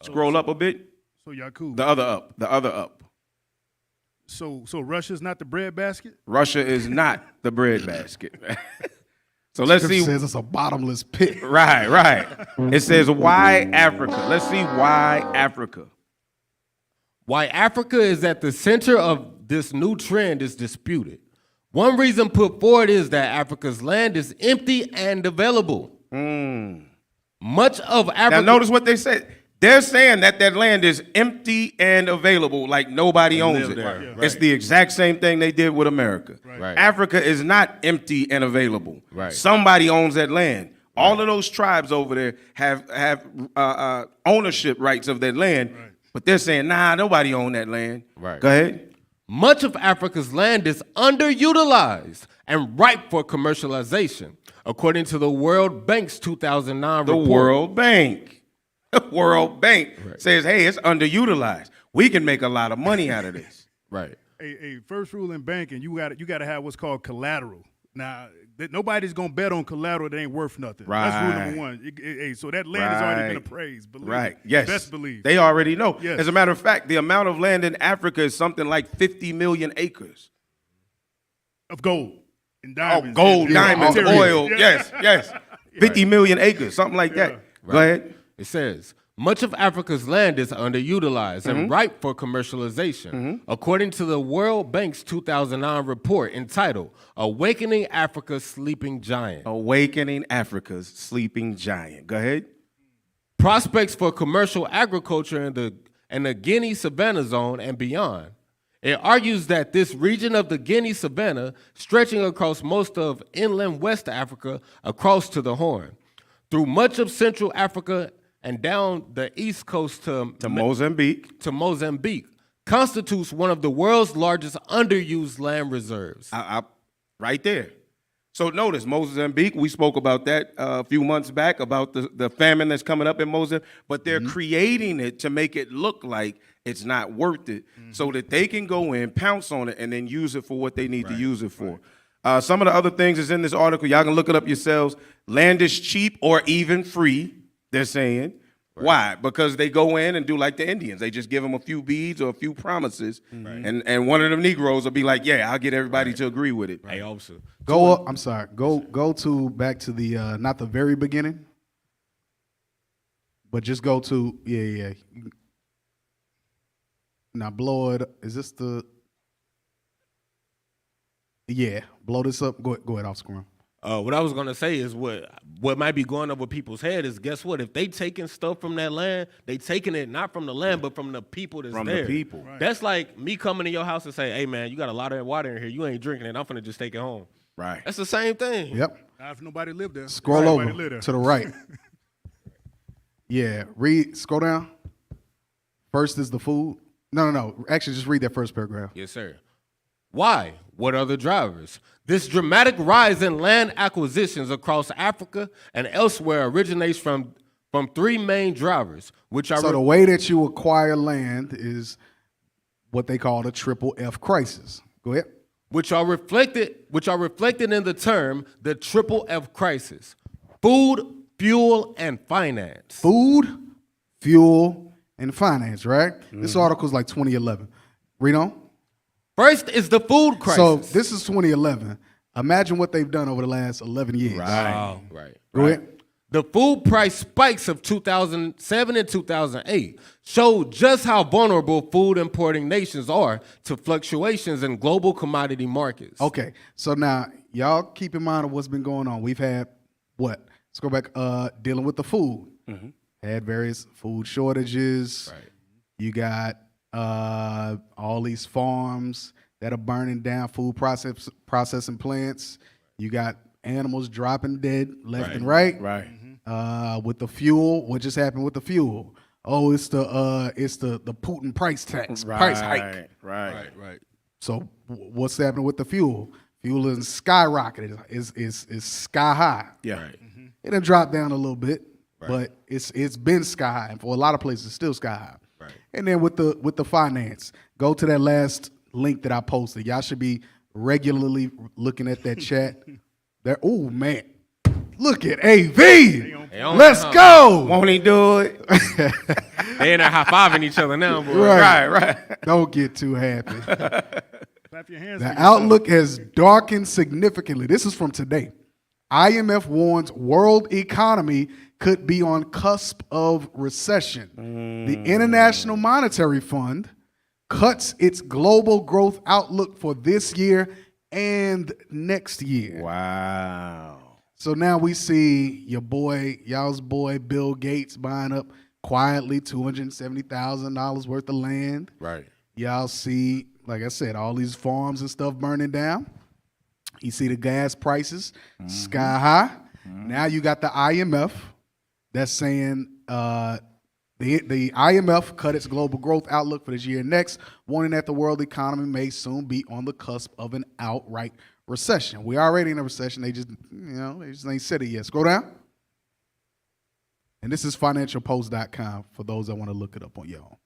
Scroll up a bit. So Yakub. The other up. So Russia's not the bread basket? Russia is not the bread basket. So let's see. It says it's a bottomless pit. Right. It says, why Africa? Let's see why Africa. Why Africa is at the center of this new trend is disputed. One reason put forward is that Africa's land is empty and available. Much of Africa. Now notice what they said. They're saying that land is empty and available, like nobody owns it. Right. It's the exact same thing they did with America. Right. Africa is not empty and available. Right. Somebody owns that land. All of those tribes over there have ownership rights of that land. Right. But they're saying, nah, nobody own that land. Right. Go ahead. Much of Africa's land is underutilized and ripe for commercialization, according to the World Bank's 2009 report. The World Bank says, hey, it's underutilized. We can make a lot of money out of this. Right. A first rule in banking, you got to have what's called collateral. Now, nobody's gonna bet on collateral that ain't worth nothing. Right. That's rule number one. So that land has already been appraised. Believe right. Me. Yes. Best believe. They already know. Yes. As a matter of fact, the amount of land in Africa is something like 50 million acres of gold and diamonds. Gold, diamonds, oil. Yes. 50 million acres, something like that. Right. Go ahead. It says, much of Africa's land is underutilized and ripe for commercialization, according to the World Bank's 2009 report entitled Awakening Africa's Sleeping Giant. Awakening Africa's Sleeping Giant. Go ahead. Prospects for commercial agriculture in the Guinea Savannah Zone and beyond. It argues that this region of the Guinea Savannah, stretching across most of inland West Africa, across to the Horn, through much of Central Africa and down the east coast to Mozambique, constitutes one of the world's largest underused land reserves. Right there. So notice, Mozambique, we spoke about that a few months back, about the famine that's coming up in Mozambique, but they're creating it to make it look like it's not worth it, so that they can go in, pounce on it, and then use it for what they need to use it for. Some of the other things is in this article. Y'all can look it up yourselves. Land is cheap or even free, they're saying. Right. Why? Because they go in and do like the Indians. They just give them a few beads or a few promises, and one of them Negroes will be like, yeah, I'll get everybody to agree with it. Hey, officer. Go up. I'm sorry. Go to back to the not the very beginning, but just go to yeah. Now blow it. Is this the? Yeah, blow this up. Go ahead, off screen. What I was gonna say is what might be going over people's head is, guess what? If they taking stuff from that land, they taking it not from the land, but from the people that's from there. The people. Right. That's like me coming to your house and say, hey man, you got a lot of water in here. You ain't drinking it. I'm finna just take it home. Right. That's the same thing. Yep. Now, if nobody lived there, Scroll over to the right. Yeah, scroll down. First is the food. No. Actually, just read that first paragraph. Yes, sir. Why? What are the drivers? This dramatic rise in land acquisitions across Africa and elsewhere originates from three main drivers, which are... So the way that you acquire land is what they call the triple F crisis. Go ahead. Which are reflected in the term the triple F crisis: food, fuel, and finance. Food, fuel, and finance, right? This article is like 2011. Read on. First is the food crisis. So this is 2011. Imagine what they've done over the last 11 years. Right. Go ahead. The food price spikes of 2007 and 2008 showed just how vulnerable food importing nations are to fluctuations in global commodity markets. Okay, so now y'all keep in mind of what's been going on. We've had what? Let's go back. Dealing with the food. Had various food shortages. Right. You got all these farms that are burning down, food processing plants. You got animals dropping dead left and right. Right. With the fuel, what just happened with the fuel? Oh, it's the Putin price tax, price hike. Right. So what's happening with the fuel? Fuel is skyrocketed. Is sky high. Yeah. Right. It done dropped down a little bit, but it's been sky high, and for a lot of places, it's still sky high. Right. And then with the finance, go to that last link that I posted. Y'all should be regularly looking at that chat. There, oh man, look at AV. Let's go. Won't he do it? They in there high-fiving each other now, boy. Right. Don't get too happy. Clap your hands. The outlook has darkened significantly. This is from today. IMF warns world economy could be on cusp of recession. The International Monetary Fund cuts its global growth outlook for this year and next year. Wow. So now we see y'all's boy Bill Gates buying up quietly $270,000 worth of land. Right. Y'all see, like I said, all these farms and stuff burning down. You see the gas prices sky high. Now you got the IMF that's saying the IMF cut its global growth outlook for this year and next, warning that the world economy may soon be on the cusp of an outright recession. We're already in a recession. They just ain't said it yet. Scroll down. And this is financialpost.com for those that want to look it up on y'all.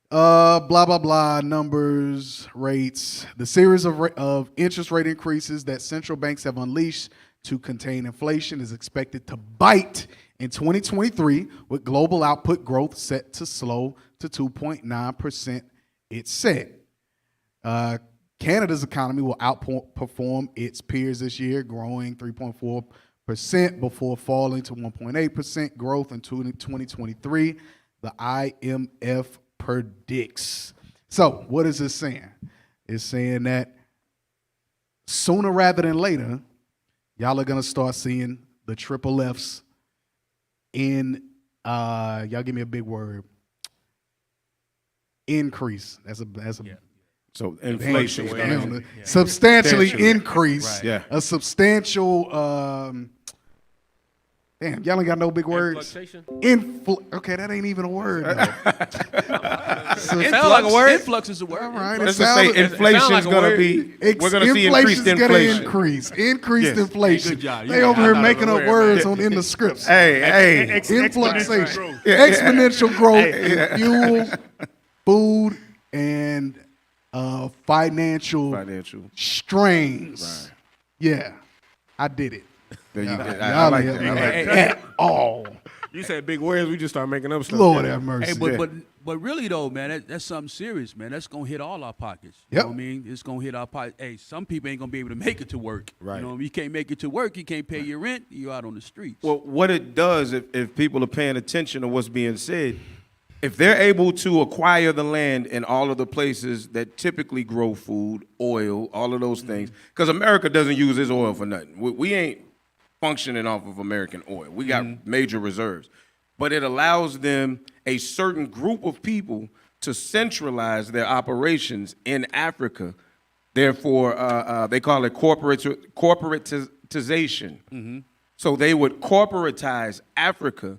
Blah, blah, blah, numbers, rates. The series of interest rate increases that central banks have unleashed to contain inflation is expected to bite in 2023, with global output growth set to slow to 2.9%, it said. Canada's economy will outperform its peers this year, growing 3.4% before falling to 1.8% growth in 2023. The IMF predicts. So what is this saying? It's saying that sooner rather than later, y'all are gonna start seeing the triple Fs in y'all give me a big word. Increase. That's a So inflation. Substantially increase. Right. Yeah. A substantial damn, y'all ain't got no big words. Okay, that ain't even a word. It sounds like a word. Influx is a word. All right, Let's just say inflation is going to be, we're going to see increased inflation. Increased inflation. Good job. They over here making up words in the scripts. Hey. Influxation. Exponential growth in fuel, food, and financial strains. Right. Yeah, I did it. There you go. I like that. At all. You said big words, we just start making up stuff. Lord have mercy. Hey, but really though, man, that's something serious, man. That's gonna hit all our pockets. You Yep. know what I mean? It's gonna hit our pockets. Hey, some people ain't gonna be able to make it to work. Right. You know, you can't make it to work, you can't pay your rent, you're out on the streets. Well, what it does, if people are paying attention to what's being said, if they're able to acquire the land in all of the places that typically grow food, oil, all of those things, because America doesn't use this oil for nothing. We ain't functioning off of American oil. We got major reserves. But it allows them, a certain group of people, to centralize their operations in Africa. Therefore, they call it corporatization. So they would corporatize Africa.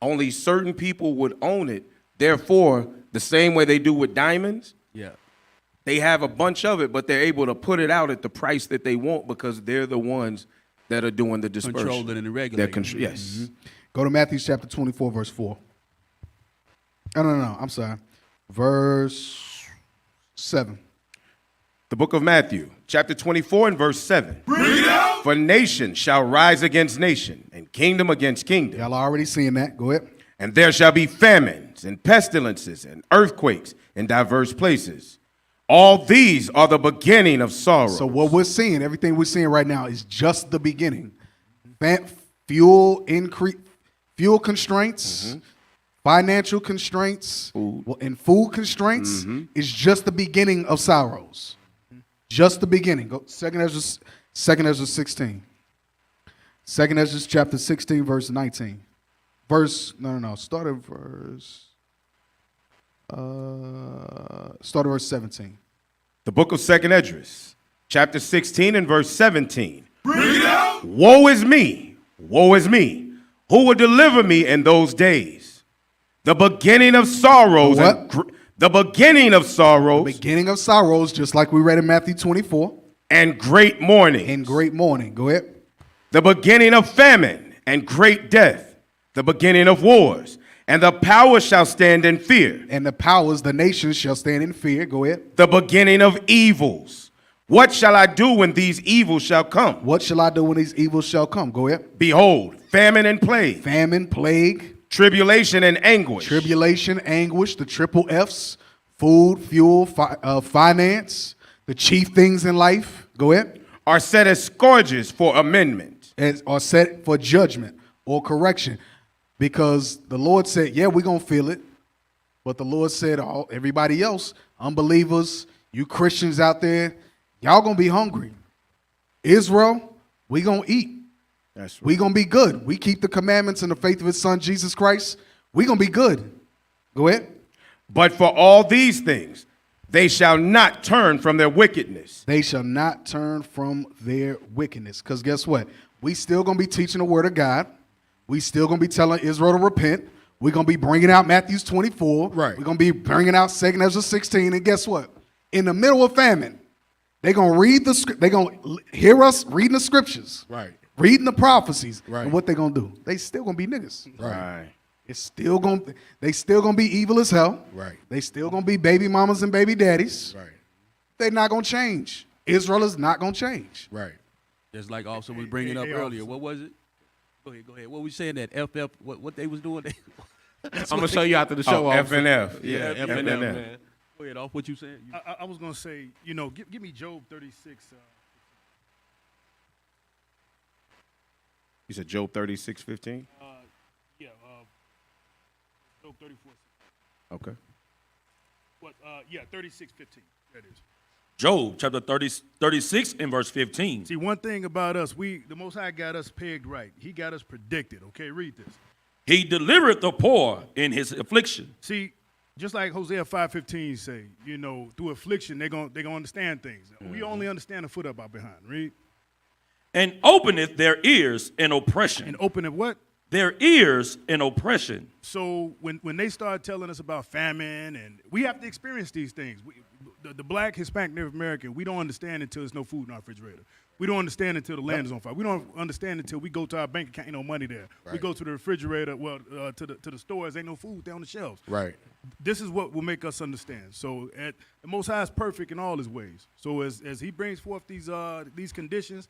Only certain people would own it. Therefore, the same way they do with diamonds, Yeah. They have a bunch of it, but they're able to put it out at the price that they want because they're the ones that are doing the dispersion. Controlling and regulating. Yes. Go to Matthew chapter 24, verse 4. Oh, no, I'm sorry. Verse 7. The book of Matthew, chapter 24 and verse 7. For nation shall rise against nation, and kingdom against kingdom. Y'all already seeing that. Go ahead. And there shall be famines and pestilences and earthquakes in diverse places. All these are the beginning of sorrow. So what we're seeing, everything we're seeing right now is just the beginning. Fuel constraints, financial constraints, and food constraints is just the beginning of sorrows. Just the beginning. Go 2 Ezra 16. 2 Ezra chapter 16, verse 19. Start at verse 17. The book of 2 Esdras, chapter 16 and verse 17. Woe is me, who will deliver me in those days? The beginning of sorrows. The beginning of sorrows. The beginning of sorrows, just like we read in Matthew 24. And great mourning. And great mourning. Go ahead. The beginning of famine and great death. The beginning of wars. And the powers shall stand in fear. And the powers, the nations shall stand in fear. Go ahead. The beginning of evils. What shall I do when these evils shall come? What shall I do when these evils shall come? Go ahead. Behold, famine and plague. Famine, plague. Tribulation and anguish. Tribulation, anguish, the triple F's. Food, fuel, finance, the chief things in life. Go ahead. Are set as scourges for amendment. Are set for judgment or correction. Because the Lord said, yeah, we're going to feel it. But the Lord said, everybody else, unbelievers, you Christians out there, y'all going to be hungry. Israel, we going to eat. That's right. We going to be good. We keep the commandments and the faith of his son, Jesus Christ. We going to be good. Go ahead. But for all these things, they shall not turn from their wickedness. They shall not turn from their wickedness. Because guess what? We still going to be teaching the word of God. We still going to be telling Israel to repent. We're going to be bringing out Matthew 24. Right. We're going to be bringing out 2 Ezra 16. And guess what? In the middle of famine, they're going to read they're going to hear us reading the scriptures. Right. Reading the prophecies. Right. And what they going to do? They still going to be niggas. Right. They still going to be evil as hell. Right. They still going to be baby mamas and baby daddies. Right. They're not going to change. Israel is not going to change. Right. Just like also was bringing up earlier. What was it? Go ahead. What was saying that FF? What they was doing? I'm gonna show you after the show. F and F. Yeah, F and F, man. Go ahead, off what you saying. I was gonna say, give me Job 36. You said Job 36:15. Yeah, Job 34. Okay. What? 36:15. That is. Job chapter 36 and verse 15. See, one thing about us, the Most High got us pegged right. He got us predicted. Okay, read this. He delivered the poor in his affliction. See, just like Hosea 5:15 say, through affliction they gonna understand things. We only understand the foot up our behind. Read. And openeth their ears in oppression. And openeth what? Their ears in oppression. So when they start telling us about famine, and we have to experience these things. The black, Hispanic, Native American, we don't understand until there's no food in our refrigerator. We don't understand until the land is on fire. We don't understand until we go to our bank account, ain't no money there. Right. We go to the refrigerator, to the stores, ain't no food there on the shelves. Right. This is what will make us understand. So the Most High is perfect in all his ways. So as he brings forth these conditions,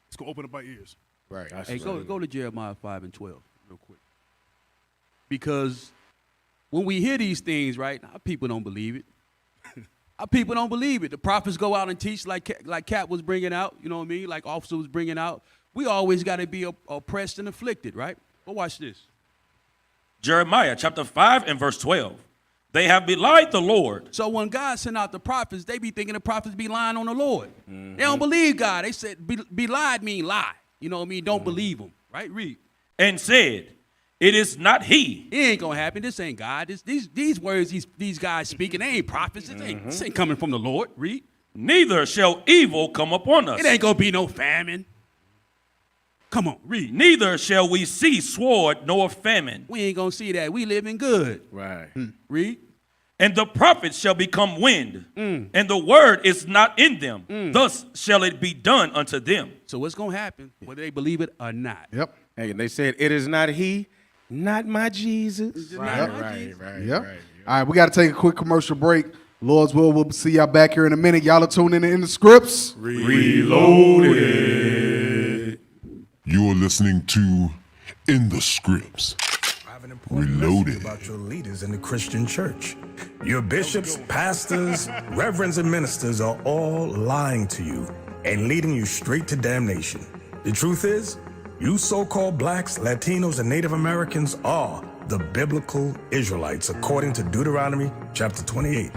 it's gonna open up our ears. Right. Hey, go to Jeremiah 5 and 12 real quick. Because when we hear these things, right, our people don't believe it. Our people don't believe it. The prophets go out and teach like Cap was bringing out, you know what I mean, like Officer was bringing out. We always got to be oppressed and afflicted, right? But watch this. Jeremiah chapter 5 and verse 12. They have belied the Lord. So when God sent out the prophets, they be thinking the prophets be lying on the Lord. Mm-hmm. They don't believe God. They said belied mean lie. You know what I mean? Don't believe them, right? Read. And said, it is not he. It ain't gonna happen. This ain't God. These words these guys speaking, they ain't prophets. This ain't coming from the Lord. Read. Neither shall evil come upon us. It ain't gonna be no famine. Come on, read. Neither shall we see sword nor famine. We ain't gonna see that. We living good. Right. Read. And the prophets shall become wind, and the word is not in them. Thus shall it be done unto them. So what's going to happen, whether they believe it or not? Yep. Hey, and they said, it is not he, not my Jesus. Right. Yep. All right, we got to take a quick commercial break. Lord's will, we'll see y'all back here in a minute. Y'all are tuning in the scripts. Reloaded. You're listening to In the Scripts. Reloaded. About your leaders in the Christian church. Your bishops, pastors, reverends, and ministers are all lying to you and leading you straight to damnation. The truth is, you so-called blacks, Latinos, and Native Americans are the biblical Israelites, according to Deuteronomy chapter 28.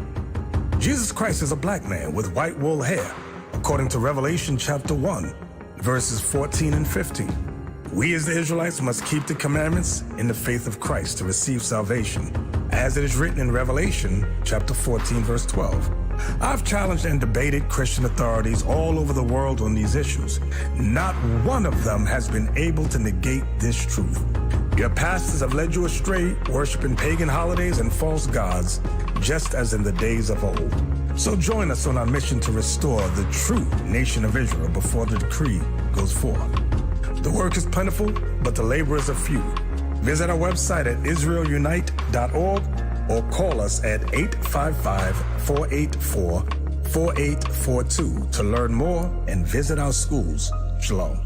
Jesus Christ is a black man with white wool hair, according to Revelation chapter 1, verses 14 and 15. We as the Israelites must keep the commandments in the faith of Christ to receive salvation, as it is written in Revelation chapter 14, verse 12. I've challenged and debated Christian authorities all over the world on these issues. Not one of them has been able to negate this truth. Your pastors have led you astray, worshiping pagan holidays and false gods, just as in the days of old. So join us on our mission to restore the true nation of Israel before the decree goes forth. The work is plentiful, but the laborers are few. Visit our website at israelunite.org or call us at 855-484-4842 to learn more and visit our schools. Shalom.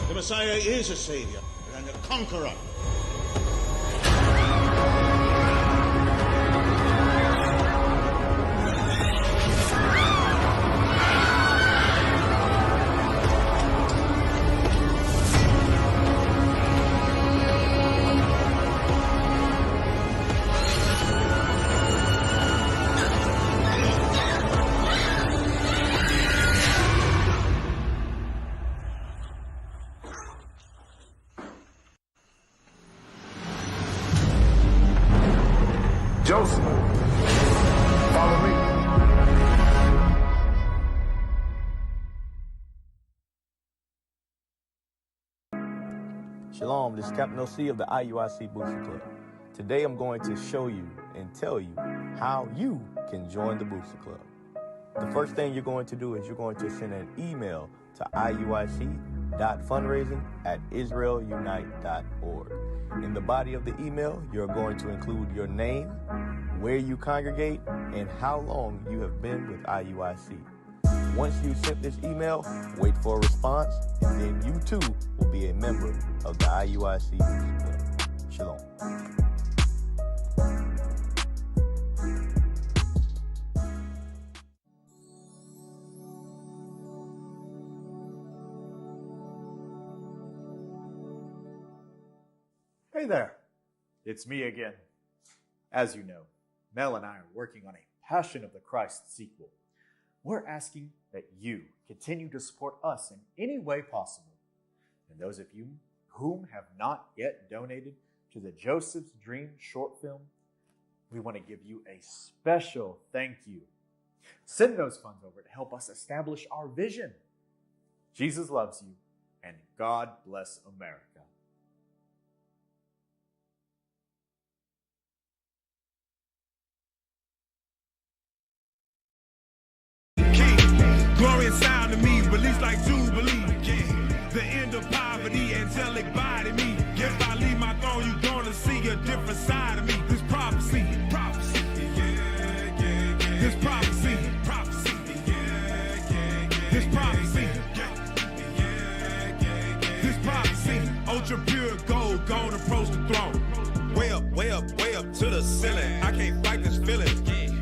The Messiah is a savior and a conqueror. Joseph, follow me. Shalom, this is Captain OC of the IUIC Booster Club. Today I'm going to show you and tell you how you can join the Booster Club. The first thing you're going to do is you're going to send an email to iuic.fundraising@israelunite.org. In the body of the email, you're going to include your name, where you congregate, and how long you have been with IUIC. Once you sent this email, wait for a response, and then you too will be a member of the IUIC Booster Club. Shalom. Hey there, it's me again. As you know, Mel and I are working on a Passion of the Christ sequel. We're asking that you continue to support us in any way possible. And those of you whom have not yet donated to the Joseph's Dream short film, we want to give you a special thank you. Send those funds over to help us establish our vision. Jesus loves you, and God bless America. Glorious sound to me, released like Jubilee. Yeah. The end of poverty, angelic body me. If I leave my throne, you gonna see a different side of me. This prophecy, prophecy, this prophecy, prophecy, this prophecy, this prophecy. Ultra pure gold, gold approach the throne. Way up, way up, way up to the ceiling. I can't fight this feeling.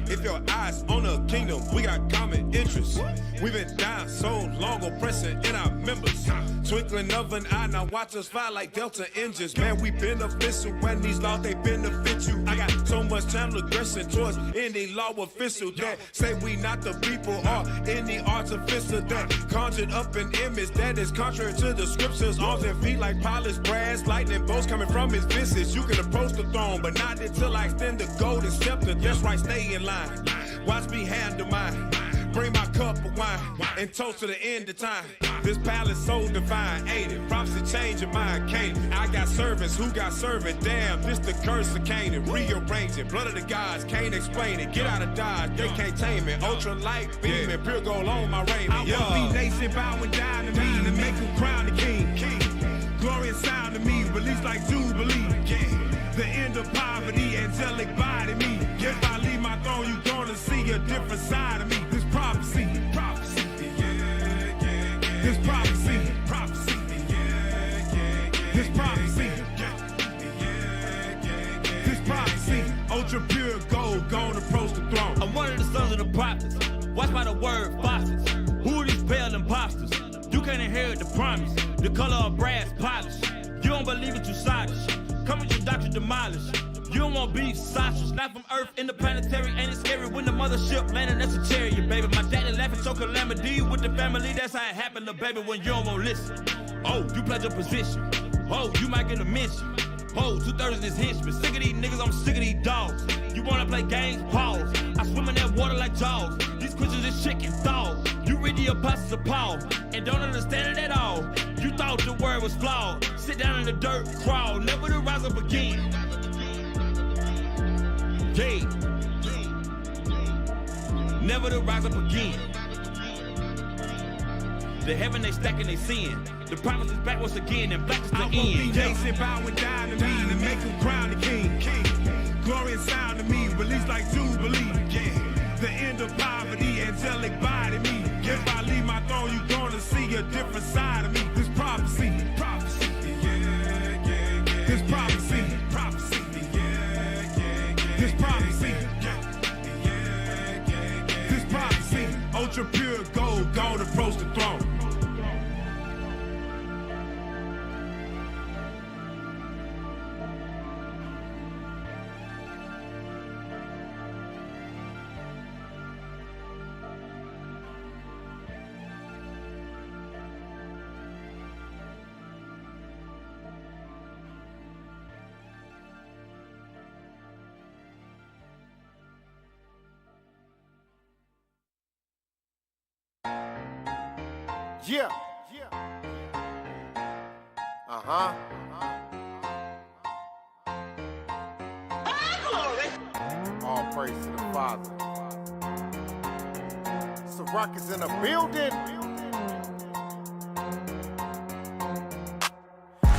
If your eyes on the kingdom, we got common interests. We've been down so long, oppressing in our members. Twinkling of an eye, now watch us fly like Delta engines. Man, we beneficial when these laws, they benefit you. I got so much channel aggression towards any law official that say we not the people or any artificial that conjured up an image that is contrary to the scriptures. Arms and feet like polished brass, lightning bolts coming from his visage. You can approach the throne, but not until I extend the golden scepter. That's right, stay in line. Watch me handle mine. Bring my cup of wine and toast to the end of time. This palace so divine, ain't it? Prophecy change your mind, can't it? I got servants who got servant. Damn, this the curse of Canaan. Rearrange it, blood of the gods, can't explain it. Get out of Dodge, they can't tame it. Ultra light beaming, pure gold on my raiment. I want the nation bowing down to me and make them crown the king. Glory and sound to me, release like Jubilee. The end of poverty, angelic body me. If I leave my throne, you gonna see a different side of me. This prophecy, prophecy, this prophecy, prophecy, this prophecy, this prophecy. Ultra pure gold, gonna approach the throne. I'm one of the sons of the prophets. Watch by the word foxes. Who are these pale imposters? You can't inherit the promise. The color of brass polish. You don't believe it, you sottish. Come with your doctrine demolished. You don't want beef, sausage, not from Earth, interplanetary. Ain't it scary when the mothership landing? That's a chariot, baby. My daddy laughing, so calamity with the family. That's how it happened, little baby, when you don't want to listen. Oh, you pledge your position. Oh, you might get a mention. Oh, 2/3 of this henchman. Sick of these niggas, I'm sick of these dogs. You wanna play games? Pause. I swim in that water like jaws. These Christians is chicken dog. You read the apostles of Paul and don't understand it at all. You thought the word was flawed. Sit down in the dirt, crawl, never to rise up again. Yeah. Never to rise up again. The heaven they stacking they sin. The promise is back once again and black is the end. I want the bowing down to me and make them crown the king. Glory and sound to me, release like Jubilee. The end of poverty, angelic body me. If I leave my throne, you gonna see a different side of me. This prophecy, prophecy, this prophecy, prophecy, this prophecy, this prophecy. Ultra pure gold, gonna approach the throne. Yeah. Uh-huh. All praise to the Father. So Rock is in a building.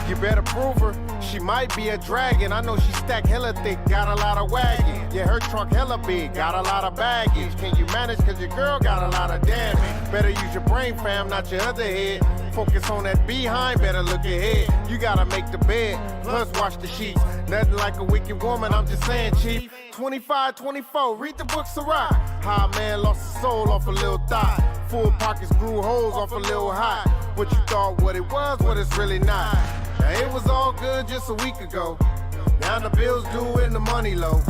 You better prove her. She might be a dragon. I know she stacked hella thick, got a lot of wagon. Yeah, her trunk hella big, got a lot of baggage. Can you manage? Cause your girl got a lot of damage. Better use your brain, fam, not your other head. Focus on that behind, better look ahead. You gotta make the bed, plus wash the sheets. Nothing like a wicked woman, I'm just saying, chief. 25, 24, read the book, Sirach. How a man lost his soul off a little thought. Full pockets grew holes off a little hot. What you thought what it was, what it's really not. Now it was all good just a week ago. Now the bills due and the money low.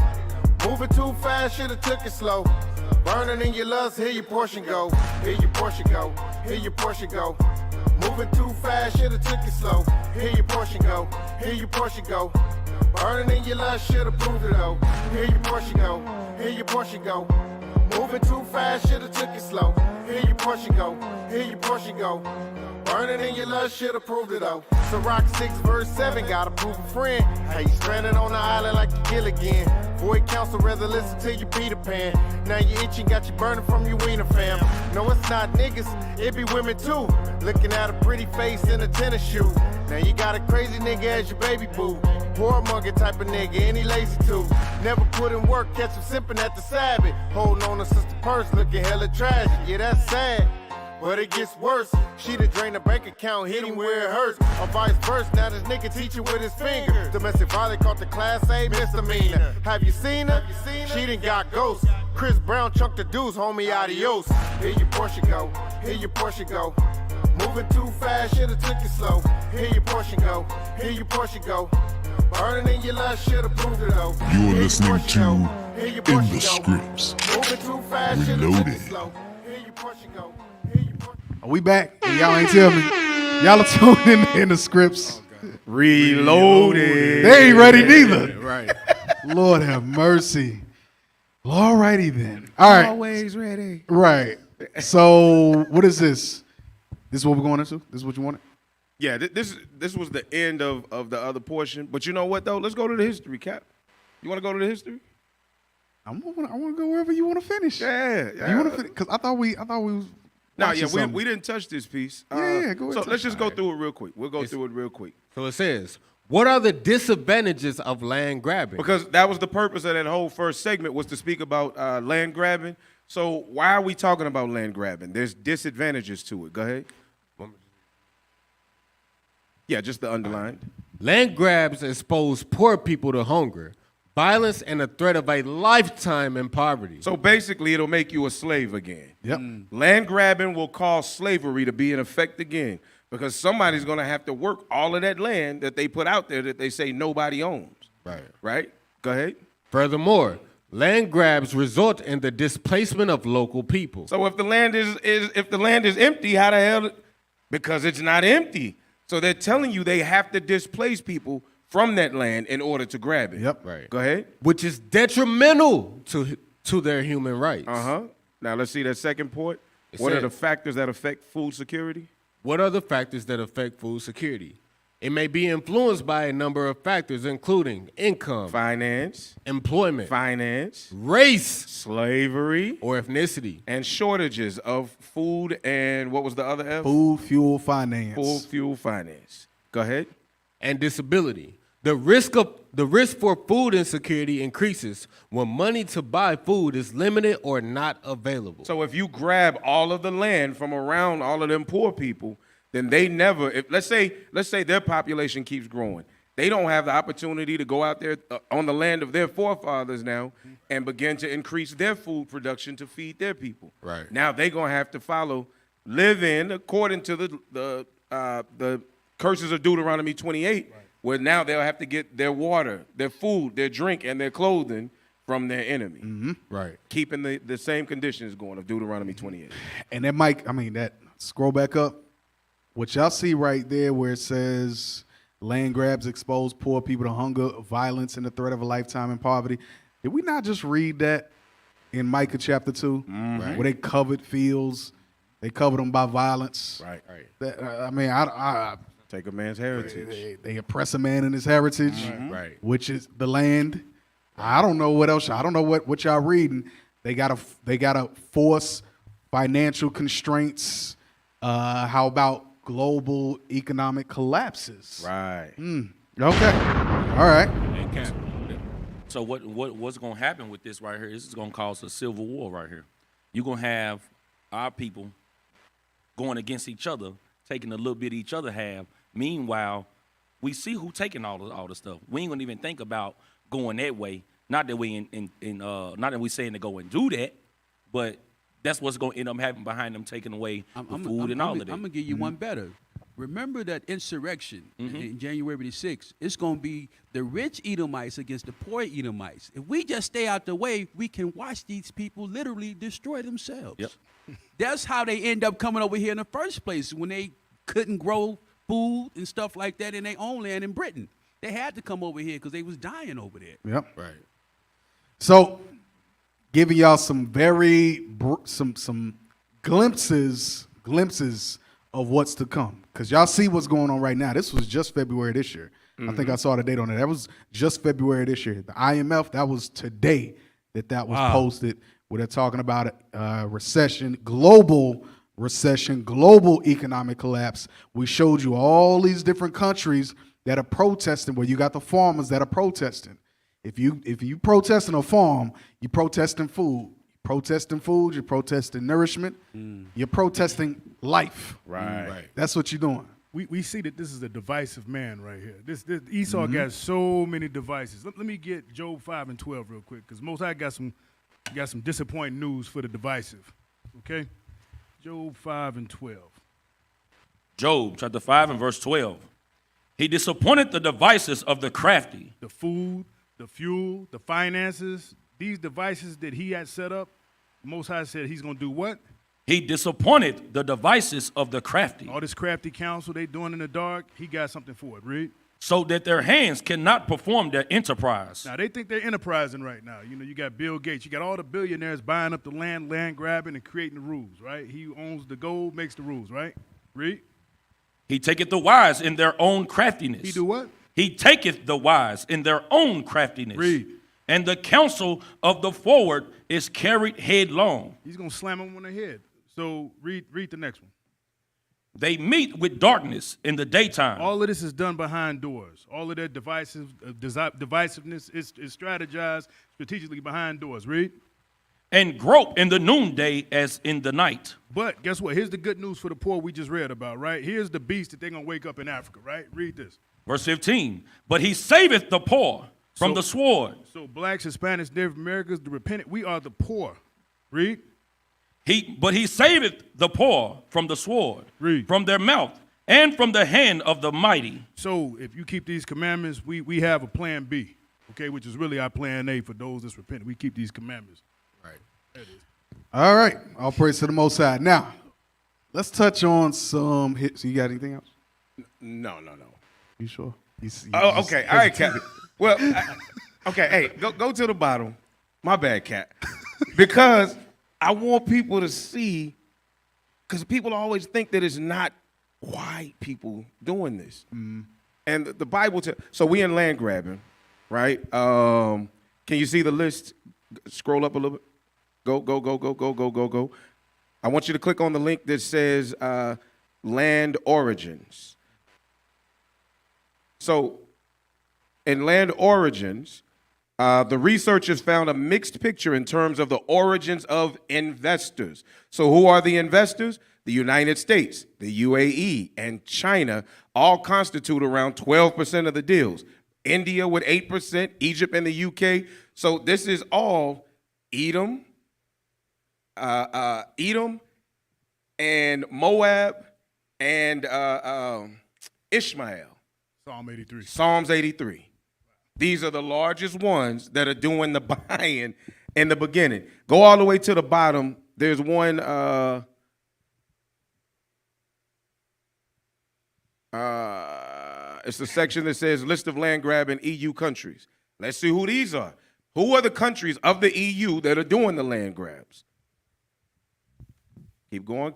Moving too fast, should've took it slow. Burning in your lust, here your portion go. Here your portion go. Here your portion go. Moving too fast, should've took it slow. Here your portion go. Here your portion go. Burning in your lust, should've proved it though. Here your portion go. Here your portion go. Moving too fast, should've took it slow. Here your portion go. Here your portion go. Burning in your lust, should've proved it though. So Rock 6 verse 7, gotta prove a friend. How you stranded on the island like you kill again. Void counsel, rather listen to your Peter Pan. Now you itching, got you burning from your wiener fam. No, it's not niggas, it be women too. Looking at a pretty face in a tennis shoe. Now you got a crazy nigga as your baby boo. Whoremonger type of nigga, and he lazy too. Never put in work, catch him sipping at the Sabbath. Holding on to sister purse, looking hella tragic. Yeah, that's sad. But it gets worse. She done drained the bank account, hit him where it hurts. Or vice versa, now this nigga teaching with his finger. Domestic violence caught the class A misdemeanor. Have you seen her? She done got ghosts. Chris Brown chunked the deuce, homie, adios. Here your portion go, here your portion go. Moving too fast, should've took it slow. Here your portion go, here your portion go. Burning in your lungs, should've proved it though. You're listening to Here your In portion the go. Scripts. Moving too fast, should've took Reloaded. it slow. Here your portion go. Are we back? And y'all ain't tell me. Y'all are tuning in the scripts. Reloaded. They ain't ready neither. Right. Lord have mercy. Alrighty then. All right. Always ready. Right. So what is this? This is what we're going into? This is what you wanted? Yeah, this was the end of the other portion. But you know what though? Let's go to the history, Cap. You want to go to the history? I want to go wherever you want to finish. Yeah. You want to finish? Because I thought we was. No, watching yeah, something. we didn't touch this piece. Go ahead. So let's just go through it real quick. We'll go through it real quick. So it says, what are the disadvantages of land grabbing? Because that was the purpose of that whole first segment, was to speak about land grabbing. So why are we talking about land grabbing? There's disadvantages to it. Go ahead. Yeah, just the underlined. Land grabs expose poor people to hunger, violence, and the threat of a lifetime in poverty. So basically, it'll make you a slave again. Yep. Land grabbing will cause slavery to be in effect again, because somebody's going to have to work all of that land that they put out there that they say nobody owns. Right. Right? Go ahead. Furthermore, land grabs result in the displacement of local people. So if the land is empty, how the hell? Because it's not empty. So they're telling you they have to displace people from that land in order to grab it. Yep. Right. Go ahead. Which is detrimental to their human rights. Now let's see that second point. What are the factors that affect food security? What are the factors that affect food security? It may be influenced by a number of factors, including income, finance, employment, race, slavery, or ethnicity, and shortages of food and what was the other F? Food, fuel, finance. Food, fuel, finance. Go ahead. And disability. The risk for food insecurity increases when money to buy food is limited or not available. So if you grab all of the land from around all of them poor people, then they never, if let's say their population keeps growing, they don't have the opportunity to go out there on the land of their forefathers now and begin to increase their food production to feed their people. Right. Now they're gonna have to live in according to the curses of Deuteronomy 28, where now they'll have to get their water, their food, their drink, and their clothing from their enemy. Right. Keeping the same conditions going of Deuteronomy 28. And that scroll back up. What y'all see right there where it says land grabs expose poor people to hunger, violence, and the threat of a lifetime in poverty. Did we not just read that in Micah chapter 2? Where they covered fields, they covered them by violence. Right. That, Take a man's heritage. They oppress a man in his heritage, Right. which is the land. I don't know what else. I don't know what y'all reading. They gotta force financial constraints. How about global economic collapses? Right. Okay. All right. So what's going to happen with this right here? This is going to cause a civil war right here. You're going to have our people going against each other, taking a little bit each other have. Meanwhile, we see who taking all the stuff. We ain't going to even think about going that way. Not that we not that we saying to go and do that, but that's what's going to end up happening behind them taking away the food and all of that. I'm going to give you one better. Remember that insurrection in January the 6th? It's going to be the rich Edomites against the poor Edomites. If we just stay out the way, we can watch these people literally destroy themselves. Yep. That's how they end up coming over here in the first place, when they couldn't grow food and stuff like that in their own land in Britain. They had to come over here because they was dying over there. Yep. Right. So, giving y'all some some glimpses of what's to come, because y'all see what's going on right now. This was just February this year. I think I saw the date on it. That was just February this year. The IMF, that was today that was posted, where they're talking about recession, global economic collapse. We showed you all these different countries that are protesting, where you got the farmers that are protesting. If you protesting a farm, you protesting food. You're protesting nourishment. You're protesting life. Right. That's what you're doing. We see that this is a divisive man right here. This Esau got so many devices. Let me get Job 5 and 12 real quick, because Most High got some You got some disappointing news for the divisive. Okay? Job 5 and 12. Job chapter 5 and verse 12. He disappointed the devices of the crafty. The food, the fuel, the finances, these devices that he had set up, the Most High said he's going to do what? He disappointed the devices of the crafty. All this crafty counsel they doing in the dark, he got something for it. Read. So that their hands cannot perform their enterprise. Now, they think they're enterprising right now. You know, you got Bill Gates. You got all the billionaires buying up the land grabbing and creating the rules, right? He owns the gold, makes the rules, right? Read. He taketh the wise in their own craftiness. He do what? He taketh the wise in their own craftiness. Read. And the counsel of the forward is carried headlong. He's going to slam them on the head. So read the next one. They meet with darkness in the daytime. All of this is done behind doors. All of that divisiveness is strategized strategically behind doors. Read. And grope in the noonday as in the night. But guess what? Here's the good news for the poor we just read about, right? Here's the beast that they're going to wake up in Africa, right? Read this. Verse 15. But he saveth the poor from the sword. So blacks, Hispanics, Native Americans, the repentant, we are the poor. Read. But he saveth the poor from the sword, Read. From their mouth, and from the hand of the mighty. So if you keep these commandments, we have a plan B, okay, which is really our plan A for those that's repentant. We keep these commandments. Right. That is. All right. All praise to the Most High. Now, let's touch on some hits. You got anything else? No. You sure? Okay. All right, Cat. Well, okay. Hey, go to the bottom. My bad, Cat. Because I want people to see, because people always think that it's not white people doing this. Mm-hmm. And the Bible, so we in land grabbing, right? Can you see the list? Scroll up a little bit. Go. I want you to click on the link that says land origins. So in land origins, the researchers found a mixed picture in terms of the origins of investors. So who are the investors? The United States, the UAE, and China all constitute around 12% of the deals. India with 8%, Egypt and the UK. So this is all Edom and Moab and Ishmael. Psalms 83. These are the largest ones that are doing the buying in the beginning. Go all the way to the bottom. There's one, it's the section that says list of land grab in EU countries. Let's see who these are. Who are the countries of the EU that are doing the land grabs? Keep going.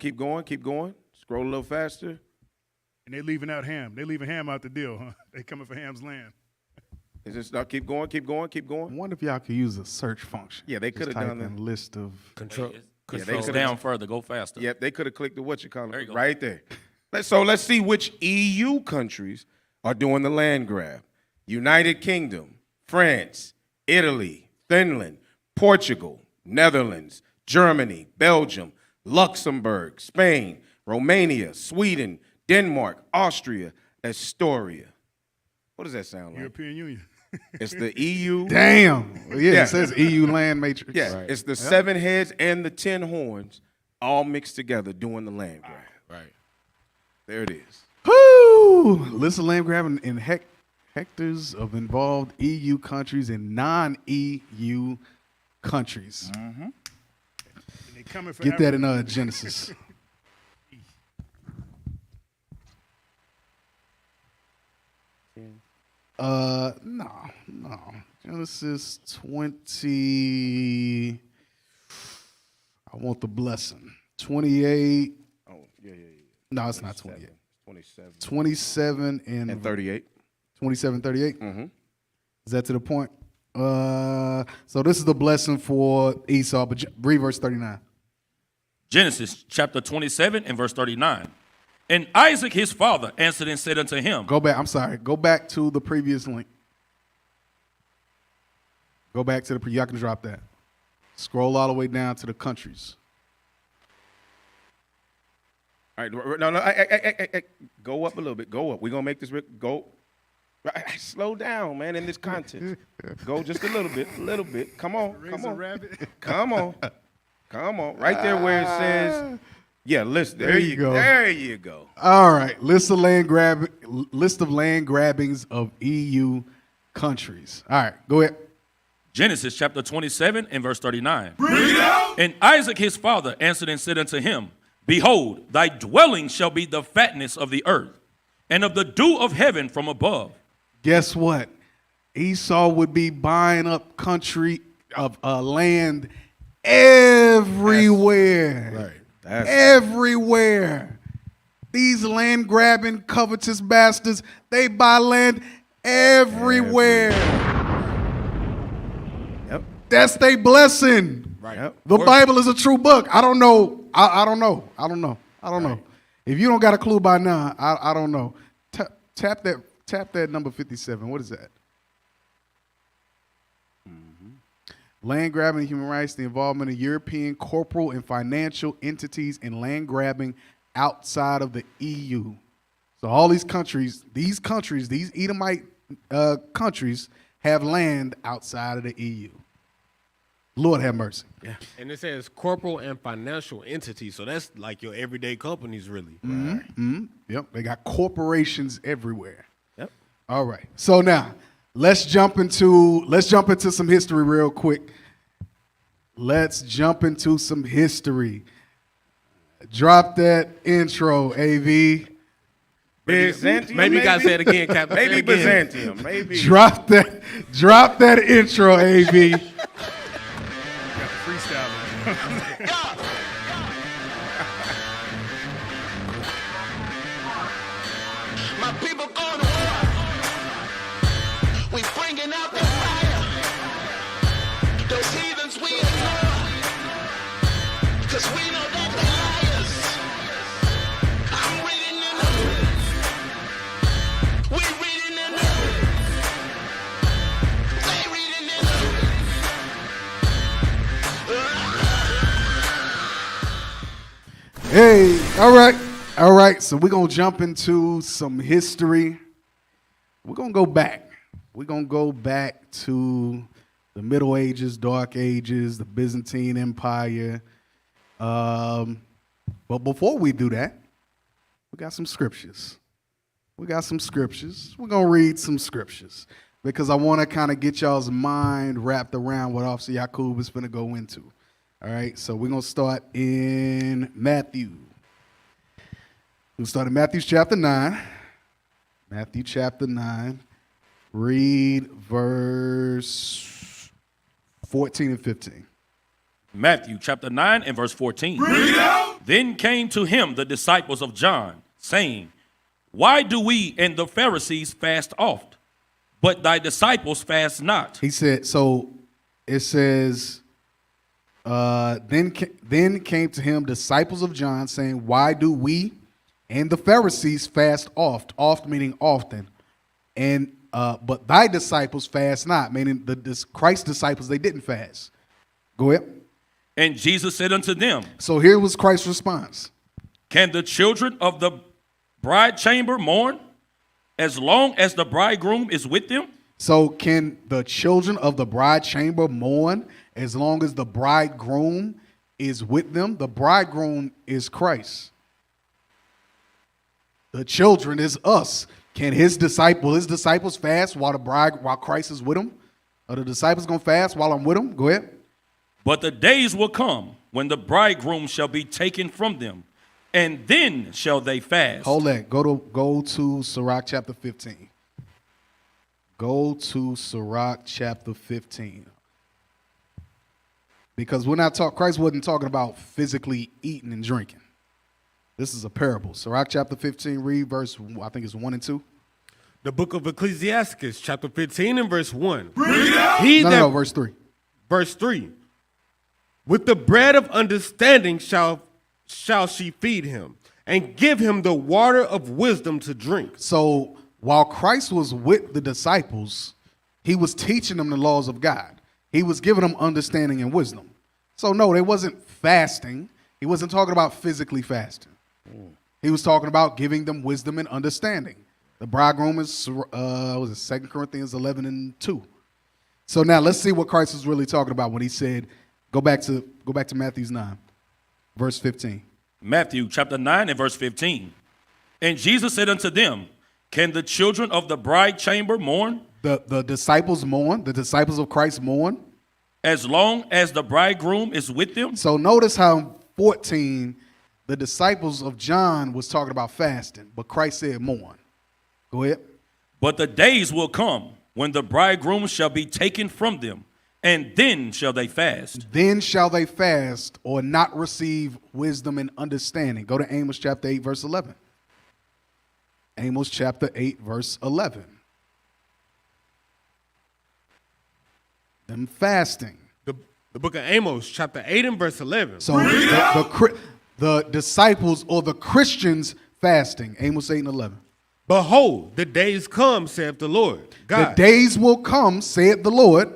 Scroll a little faster. And they leaving out Ham. They leaving Ham out the deal, huh? They coming for Ham's land. Is this not keep going? I wonder if y'all could use a search function. Yeah, they could have done that. List of control. Yeah, they could down further. Go faster. Yeah, they could have clicked the what you call There it you go. right there. So let's see which EU countries are doing the land grab. United Kingdom, France, Italy, Finland, Portugal, Netherlands, Germany, Belgium, Luxembourg, Spain, Romania, Sweden, Denmark, Austria, Astoria. What does that sound like? European Union. It's the EU. Damn. Yeah, it says EU land matrix. Yeah, Right. it's the 7 heads and the 10 horns all mixed together doing the land grab. Right. There it is. Woo! List of land grabbing in hectares of involved EU countries and non-EU countries. Mm-hmm. They coming for Get that in Genesis. No. Genesis 20. I want the blessing. 28. Oh, yeah. No, it's not 28. 27. 27 And 38. 27, 38? Mm-hmm. Is that to the point? So this is the blessing for Esau, but read verse 39. Genesis chapter 27 and verse 39. And Isaac his father answered and said unto him. Go back. I'm sorry. Go back to the previous link. Go back to y'all can drop that. Scroll all the way down to the countries. All right, no, go up a little bit. Go up. We're going to make this, go. Right, slow down, man, in this context. Go just a little bit. Come on, come on. Come on. Come on. Right there where it says, yeah, list. There you go. There you go. All right, list of land grabbings of EU countries. All right, go ahead. Genesis chapter 27 and verse 39. And Isaac his father answered and said unto him, Behold, thy dwelling shall be the fatness of the earth, and of the dew of heaven from above. Guess what? Esau would be buying up country of land everywhere. Right. Everywhere. These land grabbing covetous bastards, they buy land everywhere. Yep. That's their blessing. Right. Yep. The Bible is a true book. I don't know. I don't know. If you don't got a clue by now, I don't know. Tap that number 57. What is that? Land grabbing, human rights, the involvement of European corporal and financial entities in land grabbing outside of the EU. So all these countries, these Edomite countries have land outside of the EU. Lord have mercy. Yeah. And it says corporal and financial entities. So that's like your everyday companies, really. Yep. They got corporations everywhere. Yep. All right. So now let's jump into some history real quick. Let's jump into some history. Drop that intro, AV. Byzantium, maybe you gotta say it again, Captain. Maybe Byzantium. Maybe. Drop that intro, AV. My people going to war. We bringing out the fire. Those heathens we ignore. Cause we know that they're liars. I'm reading in the news. We reading in the news. They reading in the news. Hey, all right. So we're gonna jump into some history. We're gonna go back. We're gonna go back to the Middle Ages, Dark Ages, the Byzantine Empire. But before we do that, we got some scriptures. We're gonna read some scriptures because I want to kind of get y'all's mind wrapped around what Officer Yakub is gonna go into. All right, so we're going to start in Matthew. We'll start in Matthew chapter 9. Matthew chapter 9. Read verse 14 and 15. Matthew chapter 9 and verse 14. Then came to him the disciples of John, saying, Why do we and the Pharisees fast oft, but thy disciples fast not? He said, so it says... Then came to him disciples of John, saying, Why do we and the Pharisees fast oft meaning often, and but thy disciples fast not, meaning Christ's disciples, they didn't fast. Go ahead. And Jesus said unto them, So here was Christ's response. Can the children of the bride chamber mourn as long as the bridegroom is with them? So can the children of the bride chamber mourn as long as the bridegroom is with them? The bridegroom is Christ. The children is us. Can his disciples fast while Christ is with them? Are the disciples going to fast while I'm with them? Go ahead. But the days will come when the bridegroom shall be taken from them, and then shall they fast. Hold that. Go to Sirach chapter 15. Go to Sirach chapter 15. Because Christ wasn't talking about physically eating and drinking. This is a parable. Sirach chapter 15, read verse, I think it's 1 and 2. The book of Ecclesiastes, chapter 15 and verse 1. No, verse 3. Verse 3. With the bread of understanding shall she feed him, and give him the water of wisdom to drink. So while Christ was with the disciples, he was teaching them the laws of God. He was giving them understanding and wisdom. So no, they wasn't fasting. He wasn't talking about physically fasting. He was talking about giving them wisdom and understanding. The bridegroom is, was it 2 Corinthians 11:2. So now let's see what Christ was really talking about when he said, go back to Matthew 9, verse 15. Matthew chapter 9 and verse 15. And Jesus said unto them, can the children of the bride chamber mourn? The disciples mourn. The disciples of Christ mourn. As long as the bridegroom is with them? So notice how in 14, the disciples of John was talking about fasting, but Christ said mourn. Go ahead. But the days will come when the bridegroom shall be taken from them, and then shall they fast. Then shall they fast or not receive wisdom and understanding. Go to Amos chapter 8, verse 11. Amos chapter 8, verse 11. Them fasting. The book of Amos, chapter 8 and verse 11. So the disciples or the Christians fasting. Amos 8 and 11. Behold, the days come, saith the Lord God. The days will come, saith the Lord,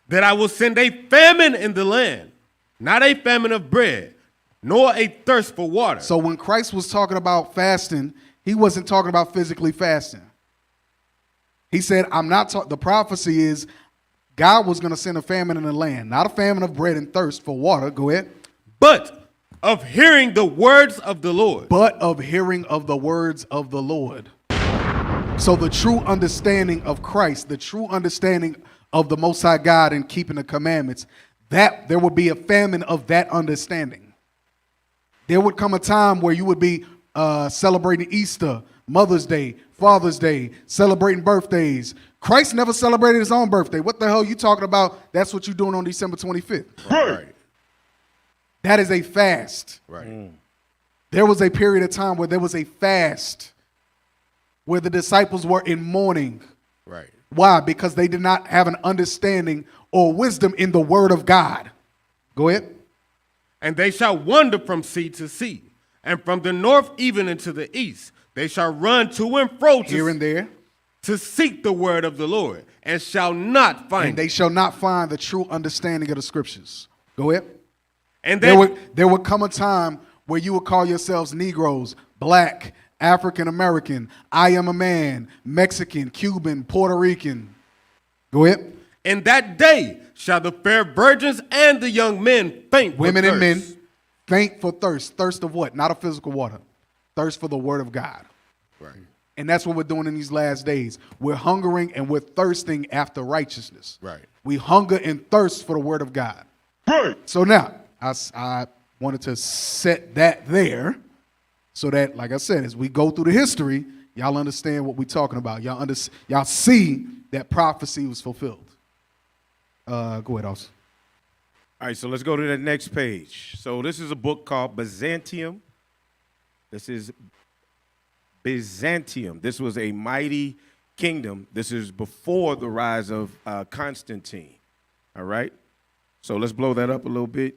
that I will send a famine in the land, not a famine of bread, nor a thirst for water. So when Christ was talking about fasting, he wasn't talking about physically fasting. He said, the prophecy is God was going to send a famine in the land, not a famine of bread and thirst for water. Go ahead. But of hearing the words of the Lord. But of hearing of the words of the Lord. So the true understanding of Christ, the true understanding of the Most High God and keeping the commandments, that there would be a famine of that understanding. There would come a time where you would be celebrating Easter, Mother's Day, Father's Day, celebrating birthdays. Christ never celebrated his own birthday. What the hell are you talking about? That's what you're doing on December 25th. Right. That is a fast. Right. There was a period of time where there was a fast where the disciples were in mourning. Right. Why? Because they did not have an understanding or wisdom in the word of God. Go ahead. And they shall wander from sea to sea, and from the north even into the east. They shall run to and fro here and there to seek the word of the Lord, and shall not find and they shall not find the true understanding of the scriptures. Go ahead. And there would come a time where you would call yourselves Negroes, black, African American, I am a man, Mexican, Cuban, Puerto Rican. Go ahead. In that day shall the fair virgins and the young men faint for women thirst. and men faint for thirst. Thirst of what? Not of physical water. Thirst for the word of God. Right. And that's what we're doing in these last days. We're hungering and we're thirsting after righteousness. Right. We hunger and thirst for the word of God. Right. So now, I wanted to set that there so that, like I said, as we go through the history, y'all understand what we're talking about. Y'all see that prophecy was fulfilled. Go ahead, Austin. All right, so let's go to the next page. So this is a book called Byzantium. This is Byzantium. This was a mighty kingdom. This is before the rise of Constantine. All right? So let's blow that up a little bit.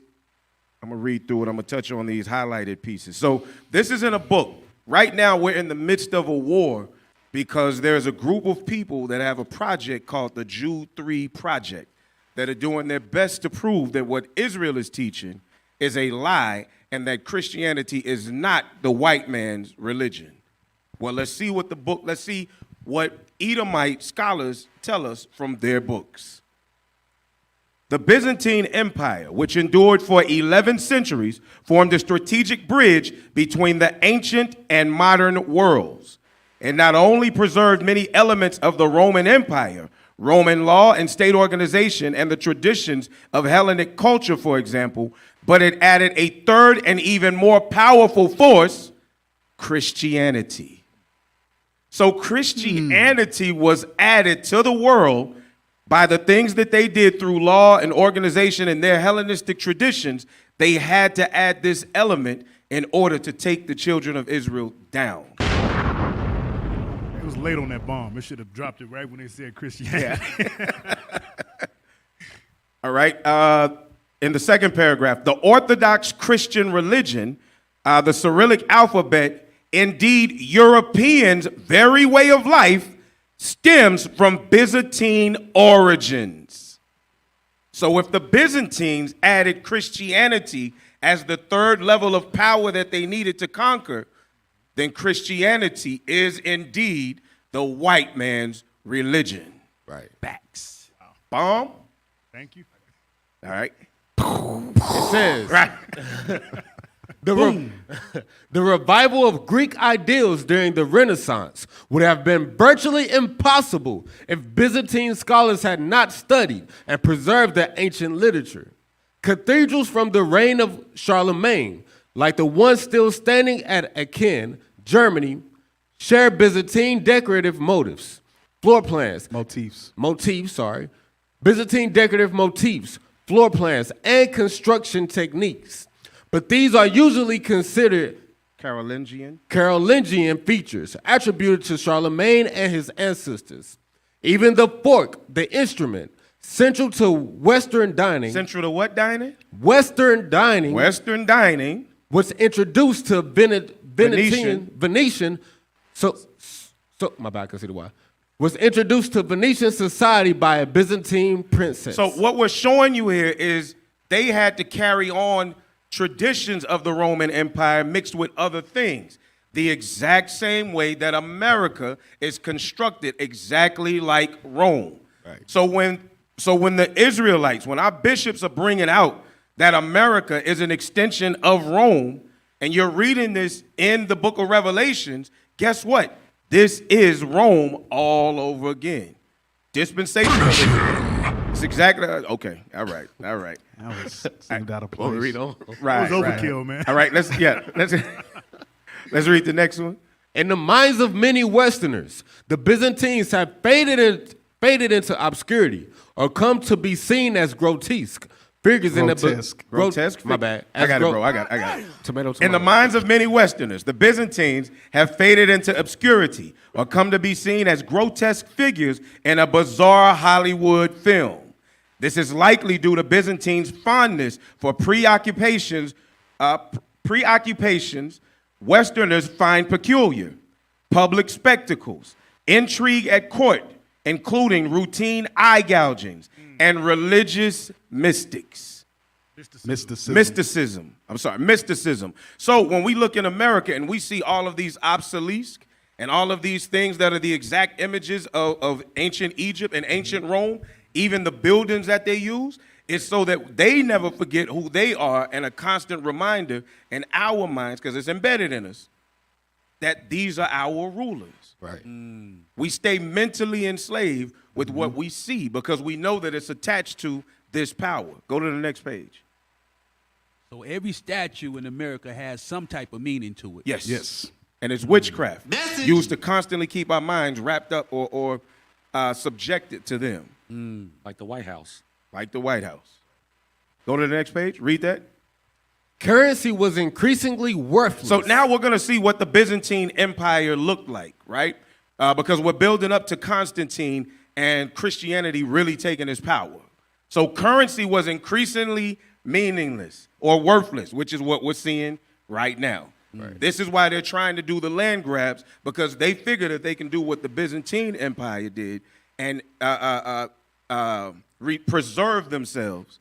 I'm going to read through it. I'm going to touch on these highlighted pieces. So this is in a book. Right now, we're in the midst of a war because there's a group of people that have a project called the Jew 3 Project that are doing their best to prove that what Israel is teaching is a lie and that Christianity is not the white man's religion. Well, let's see what Edomite scholars tell us from their books. The Byzantine Empire, which endured for 11 centuries, formed a strategic bridge between the ancient and modern worlds, and not only preserved many elements of the Roman Empire, Roman law and state organization, and the traditions of Hellenic culture, for example, but it added a third and even more powerful force, Christianity. So Christianity was added to the world by the things that they did through law and organization and their Hellenistic traditions. They had to add this element in order to take the children of Israel down. It was late on that bomb. It should have dropped it right when they said Christianity. Yeah. All right. In the second paragraph, the Orthodox Christian religion, the Cyrillic alphabet, indeed Europeans' very way of life, stems from Byzantine origins. So if the Byzantines added Christianity as the third level of power that they needed to conquer, then Christianity is indeed the white man's religion. Right. Facts. Bomb? Thank you. All right. It says, Right. the revival of Greek ideals during the Renaissance would have been virtually impossible if Byzantine scholars had not studied and preserved their ancient literature. Cathedrals from the reign of Charlemagne, like the one still standing at Aachen, Germany, share Byzantine decorative motifs, floor plans. Motifs. Byzantine decorative motifs, floor plans, and construction techniques. But these are usually considered Carolingian features attributed to Charlemagne and his ancestors. Even the fork, the instrument, central to Western dining. Central to what dining? Western dining. Western dining. Was introduced to Venetian. So my bad, I can see the why. Was introduced to Venetian society by a Byzantine princess. So what we're showing you here is they had to carry on traditions of the Roman Empire mixed with other things. The exact same way that America is constructed exactly like Rome. Right. So when the Israelites, when our bishops are bringing out that America is an extension of Rome, and you're reading this in the book of Revelations, guess what? This is Rome all over again. Dispensation. It's exactly okay. All right. That was seemed out of place. Right. It was overkill, man. All right. Let's read the next one. In the minds of many Westerners, the Byzantines have faded into obscurity or come to be seen as grotesque figures in the grotesque. My bad. I got it, bro. I got it. Tomato. In the minds of many Westerners, the Byzantines have faded into obscurity or come to be seen as grotesque figures in a bizarre Hollywood film. This is likely due to Byzantines' fondness for preoccupations Westerners find peculiar, public spectacles, intrigue at court, including routine eye gougings, and religious mysticism. So when we look in America and we see all of these obsolesques and all of these things that are the exact images of ancient Egypt and ancient Rome, even the buildings that they use, it's so that they never forget who they are, and a constant reminder in our minds, because it's embedded in us, that these are our rulers. Right. We stay mentally enslaved with what we see because we know that it's attached to this power. Go to the next page. So every statue in America has some type of meaning to it. Yes. And it's witchcraft used to constantly keep our minds wrapped up or subjected to them. Like the White House. Like the White House. Go to the next page. Read that. Currency was increasingly worthless. So now we're going to see what the Byzantine Empire looked like, right? Because we're building up to Constantine and Christianity really taking its power. So currency was increasingly meaningless or worthless, which is what we're seeing right now. Right. This is why they're trying to do the land grabs, because they figure that they can do what the Byzantine Empire did and preserve themselves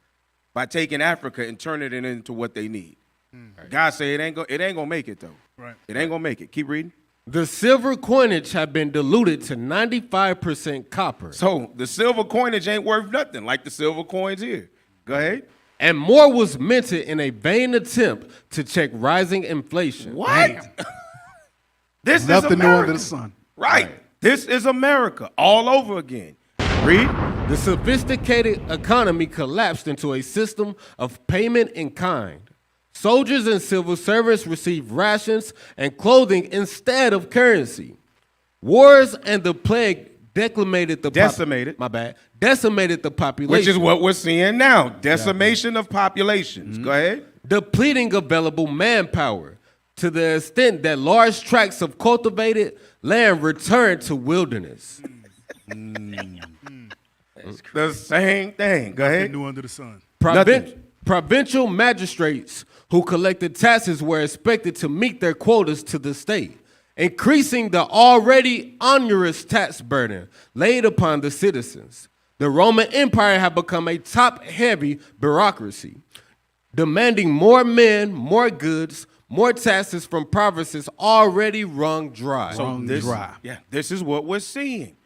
by taking Africa and turning it into what they need. Right. God say it ain't gonna make it though. Right. It ain't gonna make it. Keep reading. The silver coinage had been diluted to 95% copper. So the silver coinage ain't worth nothing like the silver coins here. Go ahead. And more was minted in a vain attempt to check rising inflation. What? This is Nothing new America. under the sun. Right. This is America all over again. Read. The sophisticated economy collapsed into a system of payment in kind. Soldiers and civil servants received rations and clothing instead of currency. Wars and the plague decimated the population. Which is what we're seeing now. Decimation of populations. Go ahead. Depleting available manpower to the extent that large tracts of cultivated land returned to wilderness. The same thing. Go ahead. New under the sun. Provincial magistrates who collected taxes were expected to meet their quotas to the state, increasing the already onerous tax burden laid upon the citizens. The Roman Empire had become a top-heavy bureaucracy. demanding more men, more goods, more taxes from provinces already wrung dry. So this is what we're seeing.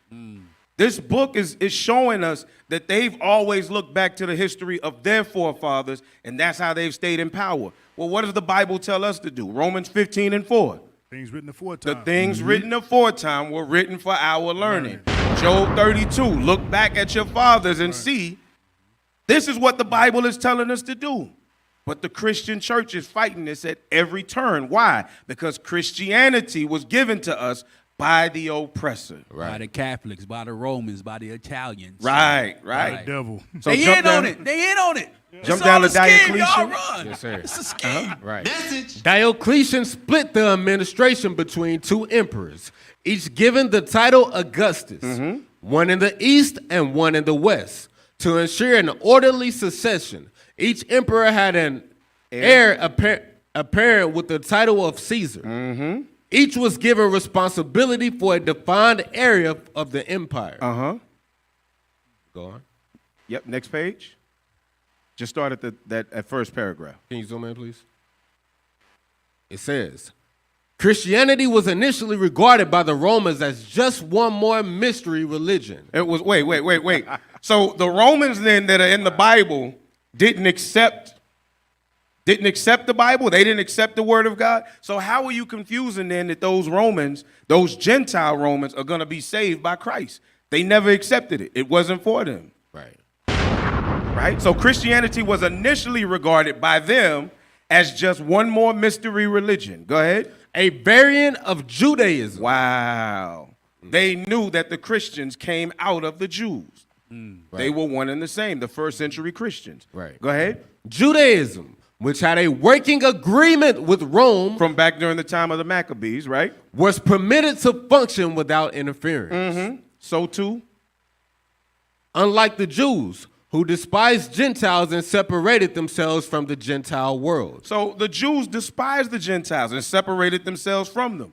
This book is showing us that they've always looked back to the history of their forefathers, and that's how they've stayed in power. Well, what does the Bible tell us to do? Romans 15:4. Things written aforetime. The things written aforetime were written for our learning. Job 32, look back at your fathers and see. This is what the Bible is telling us to do. But the Christian church is fighting this at every turn. Why? Because Christianity was given to us by the oppressor. By the Catholics, by the Romans, by the Italians. Right. The devil. So They in on it. They in on it. Jump It's down all to a scheme. Y'all Diocletian. run. Yes, sir. It's a scheme. Right. Diocletian split the administration between two emperors, each given the title Augustus, one in the east and one in the west. To ensure an orderly succession, each emperor had an heir apparent with the title of Caesar. Each was given responsibility for a defined area of the empire. Go on. Yep, next page. Just start at that first paragraph. Can you zoom in, please? It says, Christianity was initially regarded by the Romans as just one more mystery religion. It was, wait. So the Romans then that are in the Bible didn't accept the Bible. They didn't accept the word of God. So how are you confusing then that those Romans, those Gentile Romans, are going to be saved by Christ? They never accepted it. It wasn't for them. Right? So Christianity was initially regarded by them as just one more mystery religion. Go ahead. A variant of Judaism. Wow. They knew that the Christians came out of the Jews. They were one and the same, the first century Christians. Right. Go ahead. Judaism, which had a working agreement with Rome from back during the time of the Maccabees, right? Was permitted to function without interference. So too, unlike the Jews, who despised Gentiles and separated themselves from the Gentile world. So the Jews despised the Gentiles and separated themselves from them.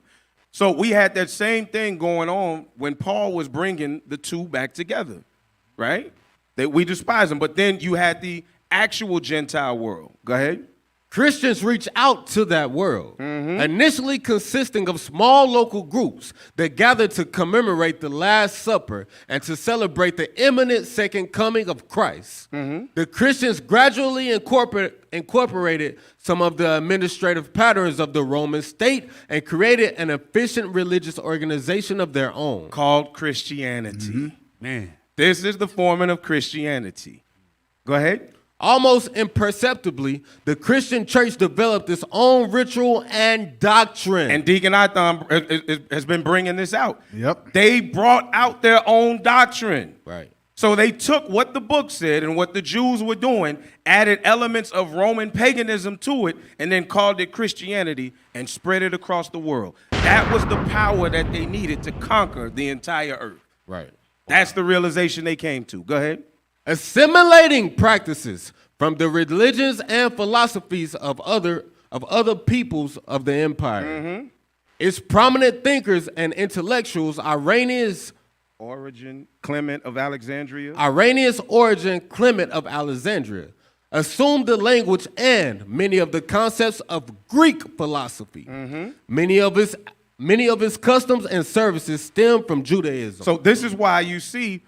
So we had that same thing going on when Paul was bringing the two back together, right? That we despise them. But then you had the actual Gentile world. Go ahead. Christians reach out to that world, initially consisting of small local groups that gathered to commemorate the Last Supper and to celebrate the imminent second coming of Christ. The Christians gradually incorporated some of the administrative patterns of the Roman state and created an efficient religious organization of their own. Called Christianity. Man. This is the forming of Christianity. Go ahead. Almost imperceptibly, the Christian church developed its own ritual and doctrine. And Deacon Itham has been bringing this out. Yep. They brought out their own doctrine. Right. So they took what the book said and what the Jews were doing, added elements of Roman paganism to it, and then called it Christianity and spread it across the world. That was the power that they needed to conquer the entire earth. Right. That's the realization they came to. Go ahead. Assimilating practices from the religions and philosophies of other peoples of the empire. Its prominent thinkers and intellectuals, Irenaeus Origin Clement of Alexandria, assumed the language and many of the concepts of Greek philosophy. Many of his customs and services stem from Judaism. So this is why you see,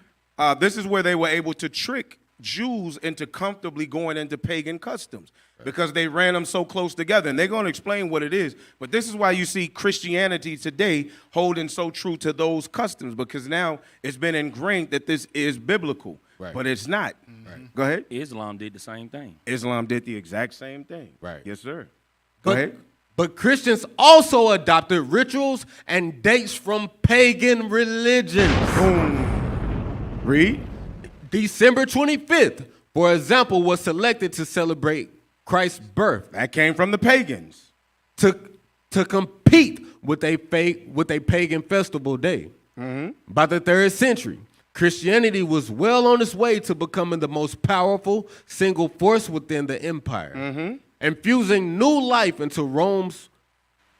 this is where they were able to trick Jews into comfortably going into pagan customs because they ran them so close together. And they're going to explain what it is. But this is why you see Christianity today holding so true to those customs, because now it's been ingrained that this is biblical, but it's not. Go ahead. Islam did the same thing. Islam did the exact same thing. Right. Yes, sir. Go ahead. But Christians also adopted rituals and dates from pagan religions. Boom. Read. December 25th, for example, was selected to celebrate Christ's birth. That came from the pagans. To compete with a pagan festival day. By the 3rd century, Christianity was well on its way to becoming the most powerful single force within the empire, infusing new life into Rome's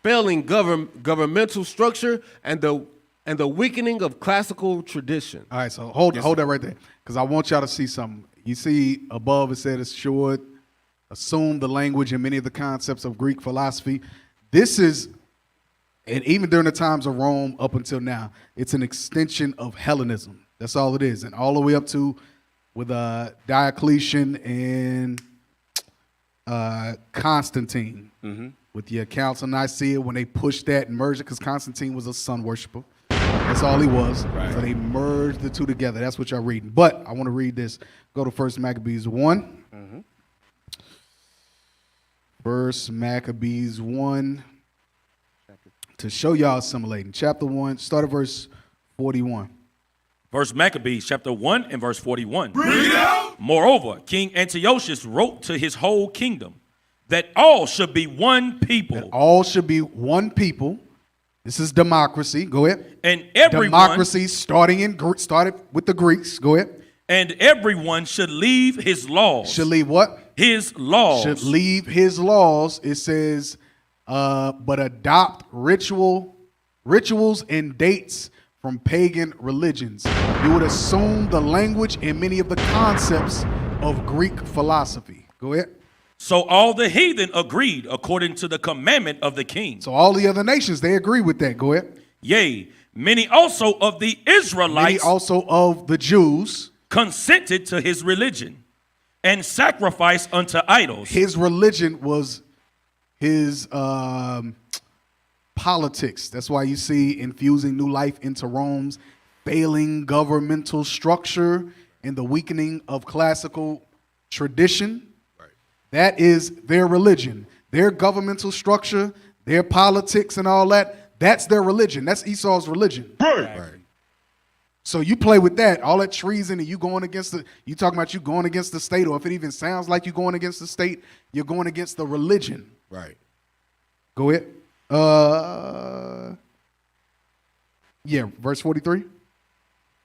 failing governmental structure and the weakening of classical tradition. All right, so hold that right there, because I want y'all to see something. You see above it said it's short, assumed the language and many of the concepts of Greek philosophy. This is, and even during the times of Rome up until now, it's an extension of Hellenism. That's all it is. And all the way up to with Diocletian and Constantine, with the accounts of Nicaea, when they pushed that and merged it, because Constantine was a sun worshiper. That's all he was. Right. So they merged the two together. That's what y'all reading. But I want to read this. Go to 1 Maccabees 1. 1 Maccabees 1. To show y'all assimilating. Chapter 1, start at verse 41. Verse Maccabees, chapter 1 and verse 41. Bring it out! Moreover, King Antiochus wrote to his whole kingdom that all should be one people. That all should be one people. This is democracy. Go ahead. And everyone. Democracy started with the Greeks. Go ahead. And everyone should leave his laws. Should leave what? His laws. Should leave his laws. It says, but adopt rituals and dates from pagan religions. You would assume the language and many of the concepts of Greek philosophy. Go ahead. So all the heathen agreed according to the commandment of the king. So all the other nations, they agree with that. Go ahead. Yea, many also of the Israelites, many also of the Jews, consented to his religion and sacrificed unto idols. His religion was his politics. That's why you see infusing new life into Rome's failing governmental structure and the weakening of classical tradition. That is their religion. Their governmental structure, their politics and all that, that's their religion. That's Esau's religion. Right. So you play with that, all that treason, and you talking about you going against the state, or if it even sounds like you're going against the state, you're going against the religion. Right. Go ahead. Verse 43.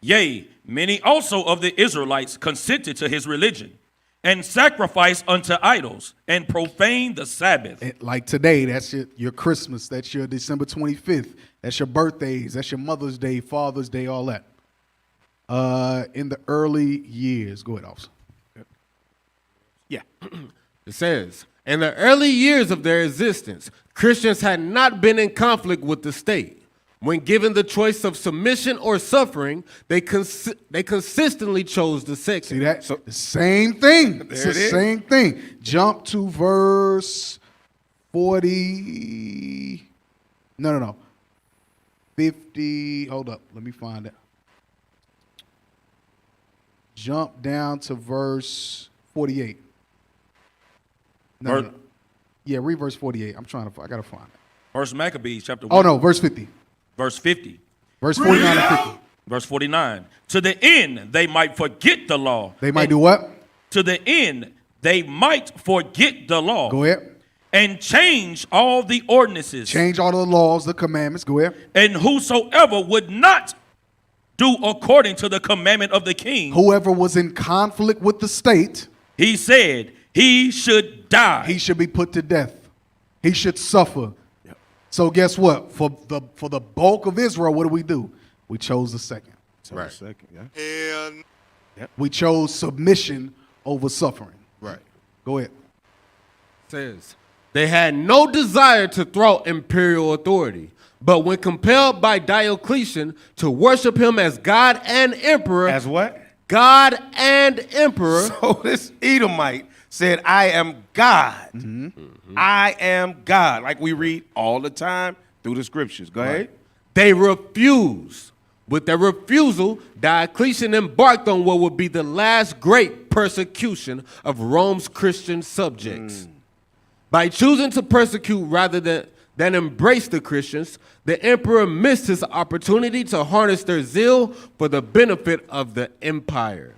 Yea, many also of the Israelites consented to his religion and sacrificed unto idols, and profaned the Sabbath. Like today, that's your Christmas, that's your December 25th, that's your birthdays, that's your Mother's Day, Father's Day, all that. In the early years, go ahead, officer. Yeah. It says, in the early years of their existence, Christians had not been in conflict with the state. When given the choice of submission or suffering, they consistently chose the second. See that? So the same thing. It's the same thing. Jump to verse 40. No. 50. Hold up. Let me find it. Jump down to verse 48. No. Yeah, read verse 48. I gotta find it. First Maccabees, chapter 1. Oh, no, verse 50. Verse 50. Verse 49 and 50. Verse 49. To the end they might forget the law. They might do what? To the end they might forget the law. Go ahead. And change all the ordinances. Change all the laws, the commandments. Go ahead. And whosoever would not do according to the commandment of the king. Whoever was in conflict with the state. He said he should die. He should be put to death. He should suffer. So guess what? For the bulk of Israel, what do? We chose the second. Right. Second, yeah. And we chose submission over suffering. Right. Go ahead. Says, they had no desire to thwart imperial authority, but when compelled by Diocletian to worship him as God and emperor. As what? God and emperor. So this Edomite said, I am God. I am God. Like we read all the time through the scriptures. Go ahead. They refused. With their refusal, Diocletian embarked on what would be the last great persecution of Rome's Christian subjects. By choosing to persecute rather than embrace the Christians, the emperor missed his opportunity to harness their zeal for the benefit of the empire.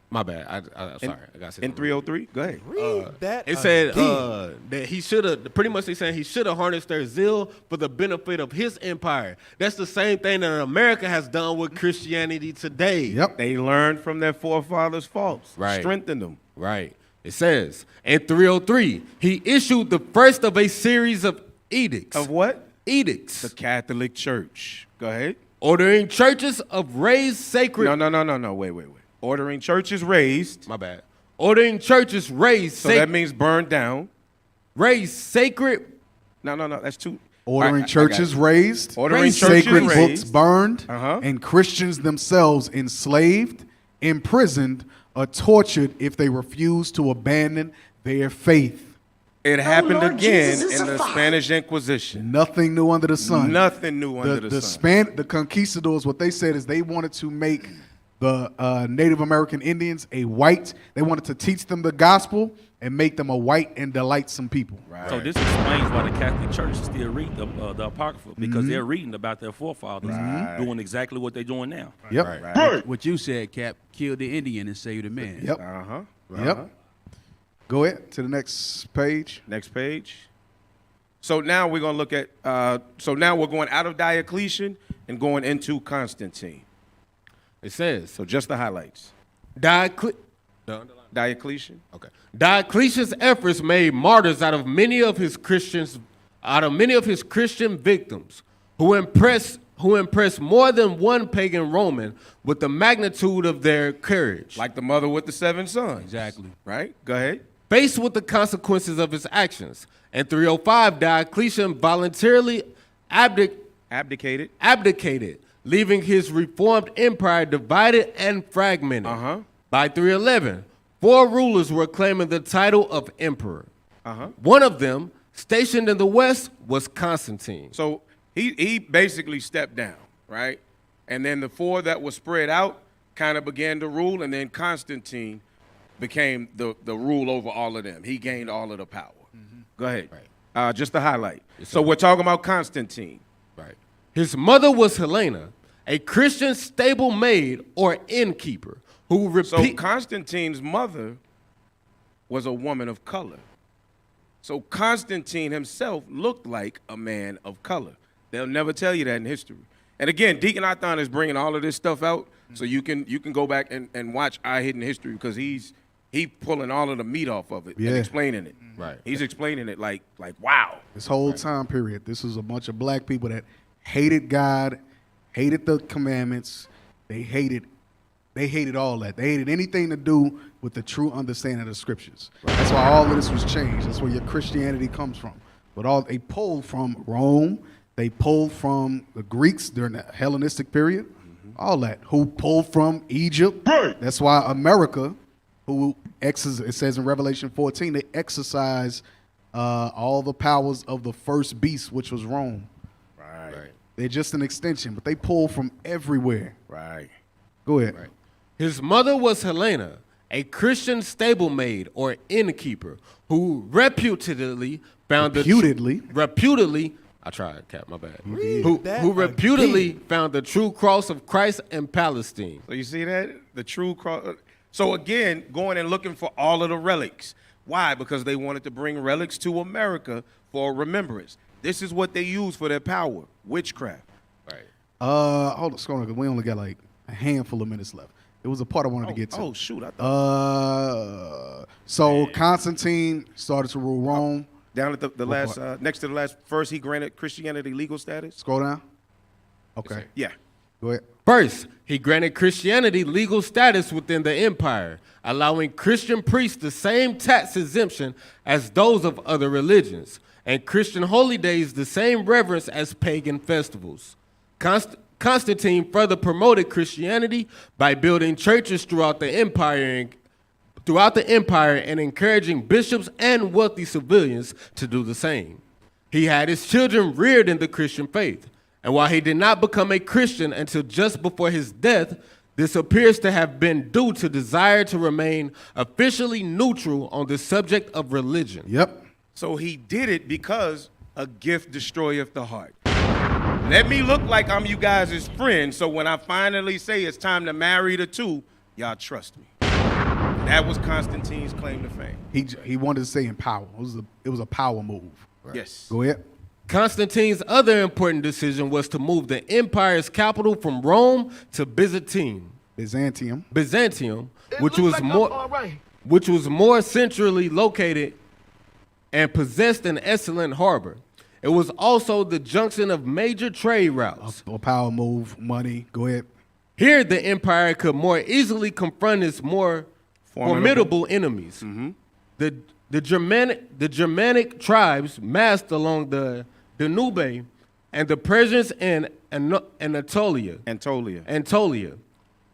My bad. I'm sorry. I got in 303. Go ahead. It said that he should have. Pretty much, they saying he should have harnessed their zeal for the benefit of his empire. That's the same thing that America has done with Christianity today. Yep. They learned from their forefathers' faults. Right. Strengthened them. Right. It says in 303, he issued the first of a series of edicts. Of what? Edicts. The Catholic Church. Go ahead. Ordering churches of raised sacred. No. Wait. Ordering churches raised. My bad. ordering churches raised. So that means burned down. Raised sacred. No, that's too. Ordering I churches got it. raised, Ordering churches sacred books raised. burned, Uh-huh. and Christians themselves enslaved, imprisoned, or tortured if they refused to abandon their faith. It happened Lord again Jesus is in a the fire. Spanish Inquisition. Nothing new under the sun. Nothing new under the sun. The conquistadors, what they said is they wanted to make the Native American Indians they wanted to teach them the gospel and make them a white and delightsome people. So this explains why the Catholic Church still read the Apocrypha, because they're reading about their forefathers doing exactly what they're doing now. Yep. What you said, Cap, kill the Indian and save the man. Yep. Yep. Go ahead to the next page. Next page. So now we're going to look at, now we're going out of Diocletian and going into Constantine. It says. So just the highlights. Diocletian. Okay. Diocletian's efforts made martyrs out of many of his Christian victims, who impressed more than one pagan Roman with the magnitude of their courage. Like the mother with the 7 sons. Exactly. Right? Go ahead. Faced with the consequences of his actions. In 305, Diocletian voluntarily abdicated, leaving his reformed empire divided and fragmented. By 311, 4 rulers were claiming the title of emperor. One of them, stationed in the west, was Constantine. So he basically stepped down, right? And then the 4 that were spread out kind of began to rule, and then Constantine became the rule over all of them. He gained all of the power. Go ahead. Just to highlight. So we're talking about Constantine. Right. His mother was Helena, a Christian stable maid or innkeeper who So Constantine's mother was a woman of color. So Constantine himself looked like a man of color. They'll never tell you that in history. And again, Deacon Athon is bringing all of this stuff out, so you can go back and watch Our Hidden History, because he's pulling all of the meat off of it and explaining it. Right. He's explaining it like wow. This whole time period, this was a bunch of black people that hated God, hated the commandments. They hated all that. They hated anything to do with the true understanding of the scriptures. That's why all of this was changed. That's where your Christianity comes from. But they pulled from Rome. They pulled from the Greeks during the Hellenistic period. All that. Who pulled from Egypt. That's why America, it says in Revelation 14, they exercise all the powers of the first beast, which was Rome. Right. They're just an extension, but they pull from everywhere. Right. Go ahead. Right. His mother was Helena, a Christian stablemate or innkeeper who reputedly found I tried, Cap, my bad. Who reputedly found the true cross of Christ in Palestine. So you see that? The true cross. So again, going and looking for all of the relics. Why? Because they wanted to bring relics to America for remembrance. This is what they use for their power, witchcraft. Right. Hold on, Scott, we only got like a handful of minutes left. It was a part I wanted to get to. Oh, shoot. So Constantine started to rule Rome. Down at the last, next to the last, first he granted Christianity legal status. Scroll down. Okay. Yeah. Go ahead. First, he granted Christianity legal status within the empire, allowing Christian priests the same tax exemption as those of other religions, and Christian holy days the same reverence as pagan festivals. Constantine further promoted Christianity by building churches throughout the empire and encouraging bishops and wealthy civilians to do the same. He had his children reared in the Christian faith, and while he did not become a Christian until just before his death, this appears to have been due to desire to remain officially neutral on the subject of religion. Yep. So he did it because a gift destroyeth the heart. Let me look like I'm you guys' friend, so when I finally say it's time to marry the two, y'all trust me. That was Constantine's claim to fame. He wanted to stay in power. It was a power move. Right. Yes. Go ahead. Constantine's other important decision was to move the empire's capital from Rome to Byzantium, which was more centrally located and possessed an excellent harbor. It was also the junction of major trade routes. A power move, money. Go ahead. Here, the empire could more easily confront its more formidable enemies. The Germanic tribes massed along the Danube, and the Persians and Anatolia.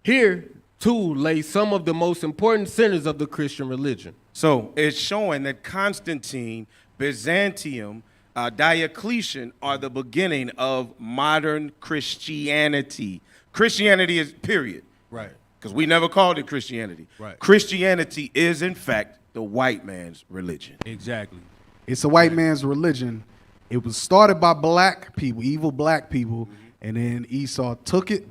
Here, too, lay some of the most important centers of the Christian religion. So it's showing that Constantine, Byzantium, Diocletian are the beginning of modern Christianity. Christianity is period. Right. Because we never called it Christianity. Right. Christianity is, in fact, the white man's religion. Exactly. It's a white man's religion. It was started by black people, evil black people, and then Esau took it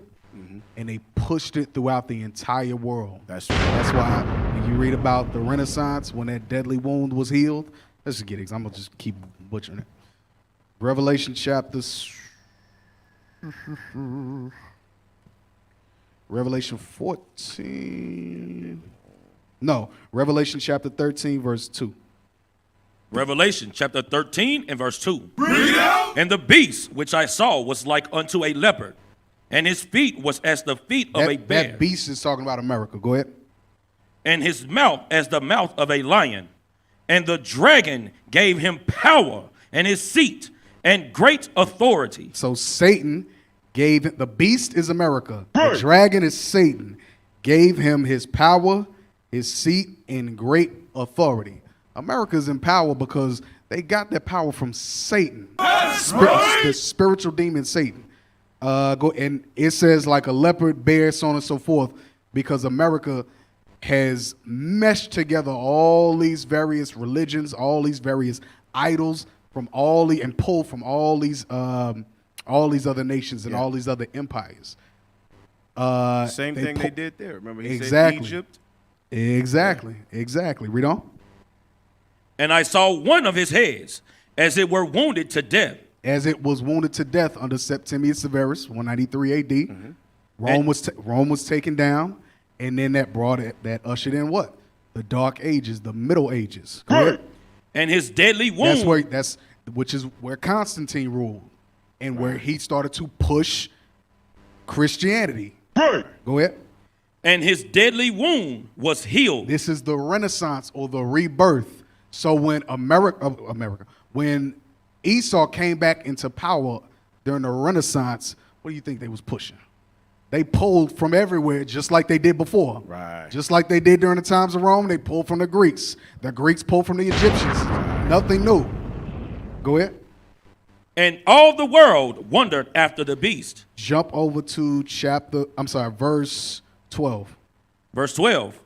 and they pushed it throughout the entire world. That's right. That's why when you read about the Renaissance, when that deadly wound was healed, let's just get it, 'cause I'm going to just keep butchering it. Revelation Revelation 14. No, Revelation chapter 13, verse 2. Revelation chapter 13 and verse 2. And the beast which I saw was like unto a leopard, and his feet was as the feet of a bear. That beast is talking about America. Go ahead. And his mouth as the mouth of a lion. And the dragon gave him power and his seat and great authority. So Satan gave it, the beast is America. The dragon is Satan. Gave him his power, his seat, and great authority. America's in power because they got their power from Satan. The spiritual demon Satan. And it says like a leopard, bear, so on and so forth, because America has meshed together all these various religions, all these various idols from and pulled from all these other nations and all these other empires. Same thing they did there. Remember, he said Egypt. Exactly. Read on. And I saw one of his heads as it were wounded to death. As it was wounded to death under Septimius Severus, 193 AD. Rome was taken down, and then that ushered in what? The Dark Ages, the Middle Ages. Correct? And his deadly wound. Which is where Constantine ruled, and where he started to push Christianity. Go ahead. And his deadly wound was healed. This is the Renaissance or the rebirth. So when when Esau came back into power during the Renaissance, what do you think they was pushing? They pulled from everywhere, just like they did before. Right. Just like they did during the times of Rome, they pulled from the Greeks. The Greeks pulled from the Egyptians. Nothing new. Go ahead. And all the world wondered after the beast. Jump over to verse 12. Verse 12.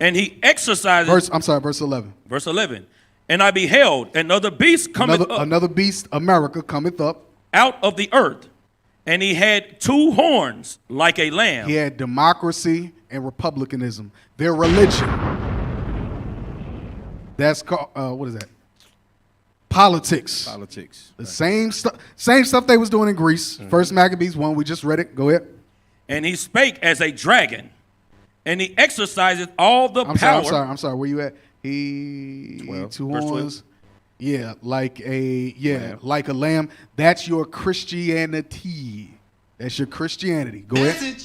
And he exercised. Verse 11. Verse 11. And I beheld another beast cometh up. Another beast, America, cometh up. Out of the earth. And he had two horns like a lamb. He had democracy and republicanism. Their religion. That's called, what is that? Politics. The same stuff they was doing in Greece. First Maccabees 1, we just read it. Go ahead. And he spake as a dragon. And he exercised all the power. I'm sorry. Where you at? Two horns. Yeah, like a lamb. That's your Christianity. That's your Christianity. Go ahead.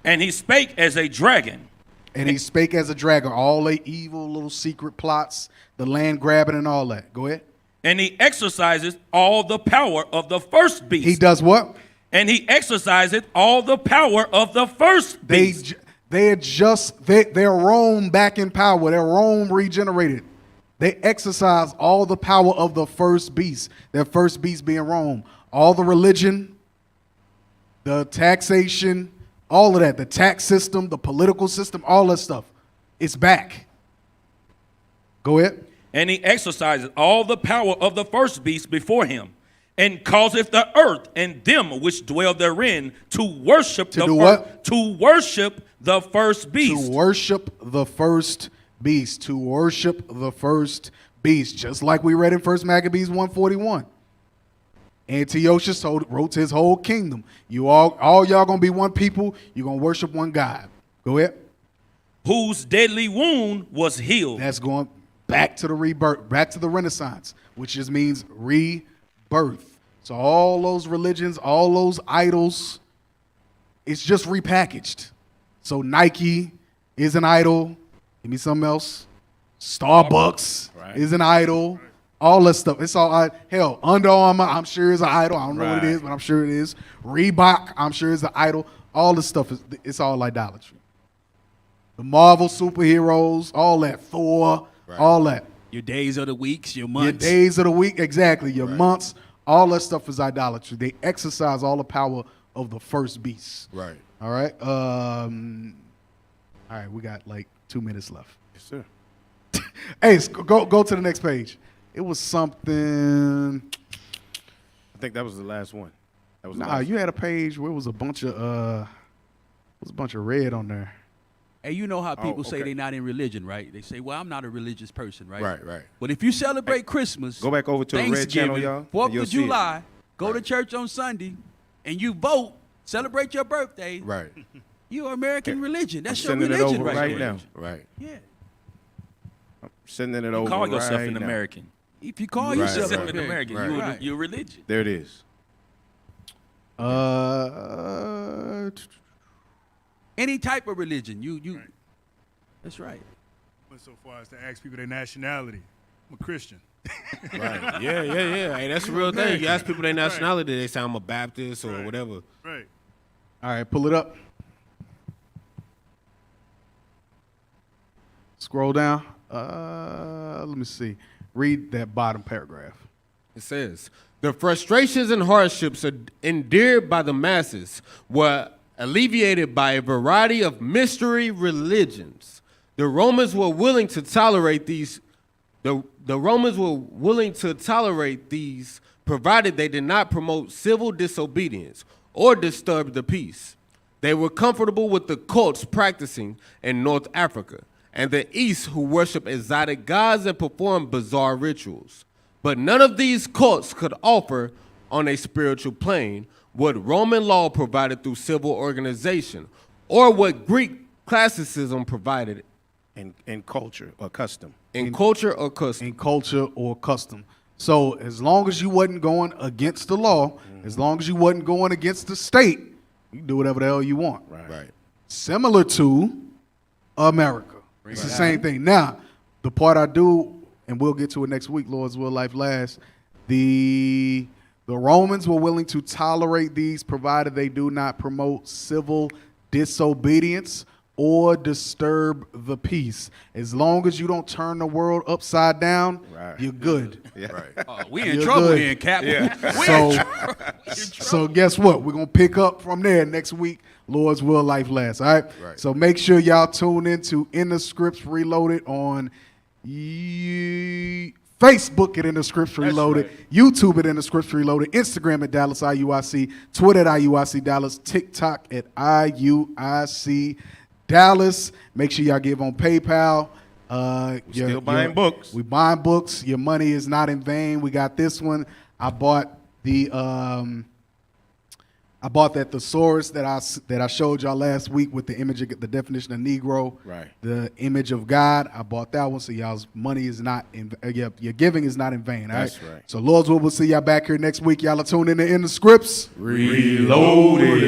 And he spake as a dragon. And he spake as a dragon. All the evil little secret plots, the land grabbing and all that. Go ahead. And he exercises all the power of the first beast. He does what? And he exercises all the power of the first beast. They're Rome back in power. They're Rome regenerated. They exercise all the power of the first beast. Their first beast being Rome. All the religion, the taxation, all of that. The tax system, the political system, all that stuff. It's back. Go ahead. And he exercises all the power of the first beast before him, and causeth the earth and them which dwell therein to worship To worship the first beast. To worship the first beast. To worship the first beast. Just like we read in 1 Maccabees 1:41. Antiochus wrote to his whole kingdom. You all y'all gonna be one people. You're gonna worship one God. Go ahead. Whose deadly wound was healed. That's going back to the rebirth, back to the Renaissance, which just means rebirth. So all those religions, all those idols, it's just repackaged. So Nike is an idol. Give me something else. Starbucks is an idol. All that stuff. It's all hell. Under Armour, I'm sure is an idol. I don't know what it is, but I'm sure it is. Reebok, I'm sure is an idol. All this stuff it's all idolatry. The Marvel superheroes, all that. Thor, all that. Your days of the weeks, your months. Your days of the week, exactly. Your months, all that stuff is idolatry. They exercise all the power of the first beast. Right. All right. All right. We got like 2 minutes left. Yes, sir. Hey, go to the next page. It was something. I think that was the last one. That was the Nah, last you had a page where it was a bunch of red on there. Hey, you know how people say okay. they're not in religion, right? They say, well, I'm not a religious person, right? Right. But if you celebrate Christmas, Go back over to the red channel, Thanksgiving, y'all. 4th and you'll of see it. July, go to church on Sunday, and you vote, celebrate your birthday, Right. you're American religion. That's I'm your sending it religion over right there. now. Right. Yeah. Sending it You over call yourself right an now. American. If you call Right, yourself right, an American, right. you're religion. There it is. Any type of religion, you. That's right. Went so far as to ask people their nationality. I'm a Christian. Right. Yeah. Hey, that's the real thing. You ask people their nationality, they say I'm a Baptist or whatever. Right. All right, pull it up. Scroll down. Let me see. Read that bottom paragraph. It says, the frustrations and hardships endured by the masses were alleviated by a variety of mystery religions. The Romans were willing to tolerate these. The Romans were willing to tolerate these, provided they did not promote civil disobedience or disturb the peace. They were comfortable with the cults practicing in North Africa and the East, who worship exotic gods and perform bizarre rituals. But none of these cults could offer, on a spiritual plane, what Roman law provided through civil organization, or what Greek classicism provided In culture or custom. in culture or custom. In culture or custom. So as long as you wasn't going against the law, as long as you wasn't going against the state, you can do whatever the hell you want. Right. Similar to America. It's the same thing. Now, the part I do, and we'll get to it next week, Lord's will, life lasts, the Romans were willing to tolerate these provided they do not promote civil disobedience or disturb the peace. As long as you don't turn the world upside down, you're good. We in trouble good. here, Cap. So guess what? We're going to pick up from there next week. Lord's will, life lasts. All right? So make sure y'all tune into In the Scripts Reloaded on Facebook at In the Scripts Reloaded, YouTube at In the Scripts Reloaded, Instagram at Dallas IUIC, Twitter at IUIC Dallas, TikTok at IUIC Dallas. Make sure y'all give on PayPal. Still buying books. We buying books. Your money is not in vain. We got this one. I bought that thesaurus that I showed y'all last week with the image of the definition of Negro, the image of God. I bought that one, so y'all's money is not in your giving is not in vain. All That's right. right. So Lord's will, we'll see y'all back here next week. Y'all are tuned in to In the Scripts Reloaded.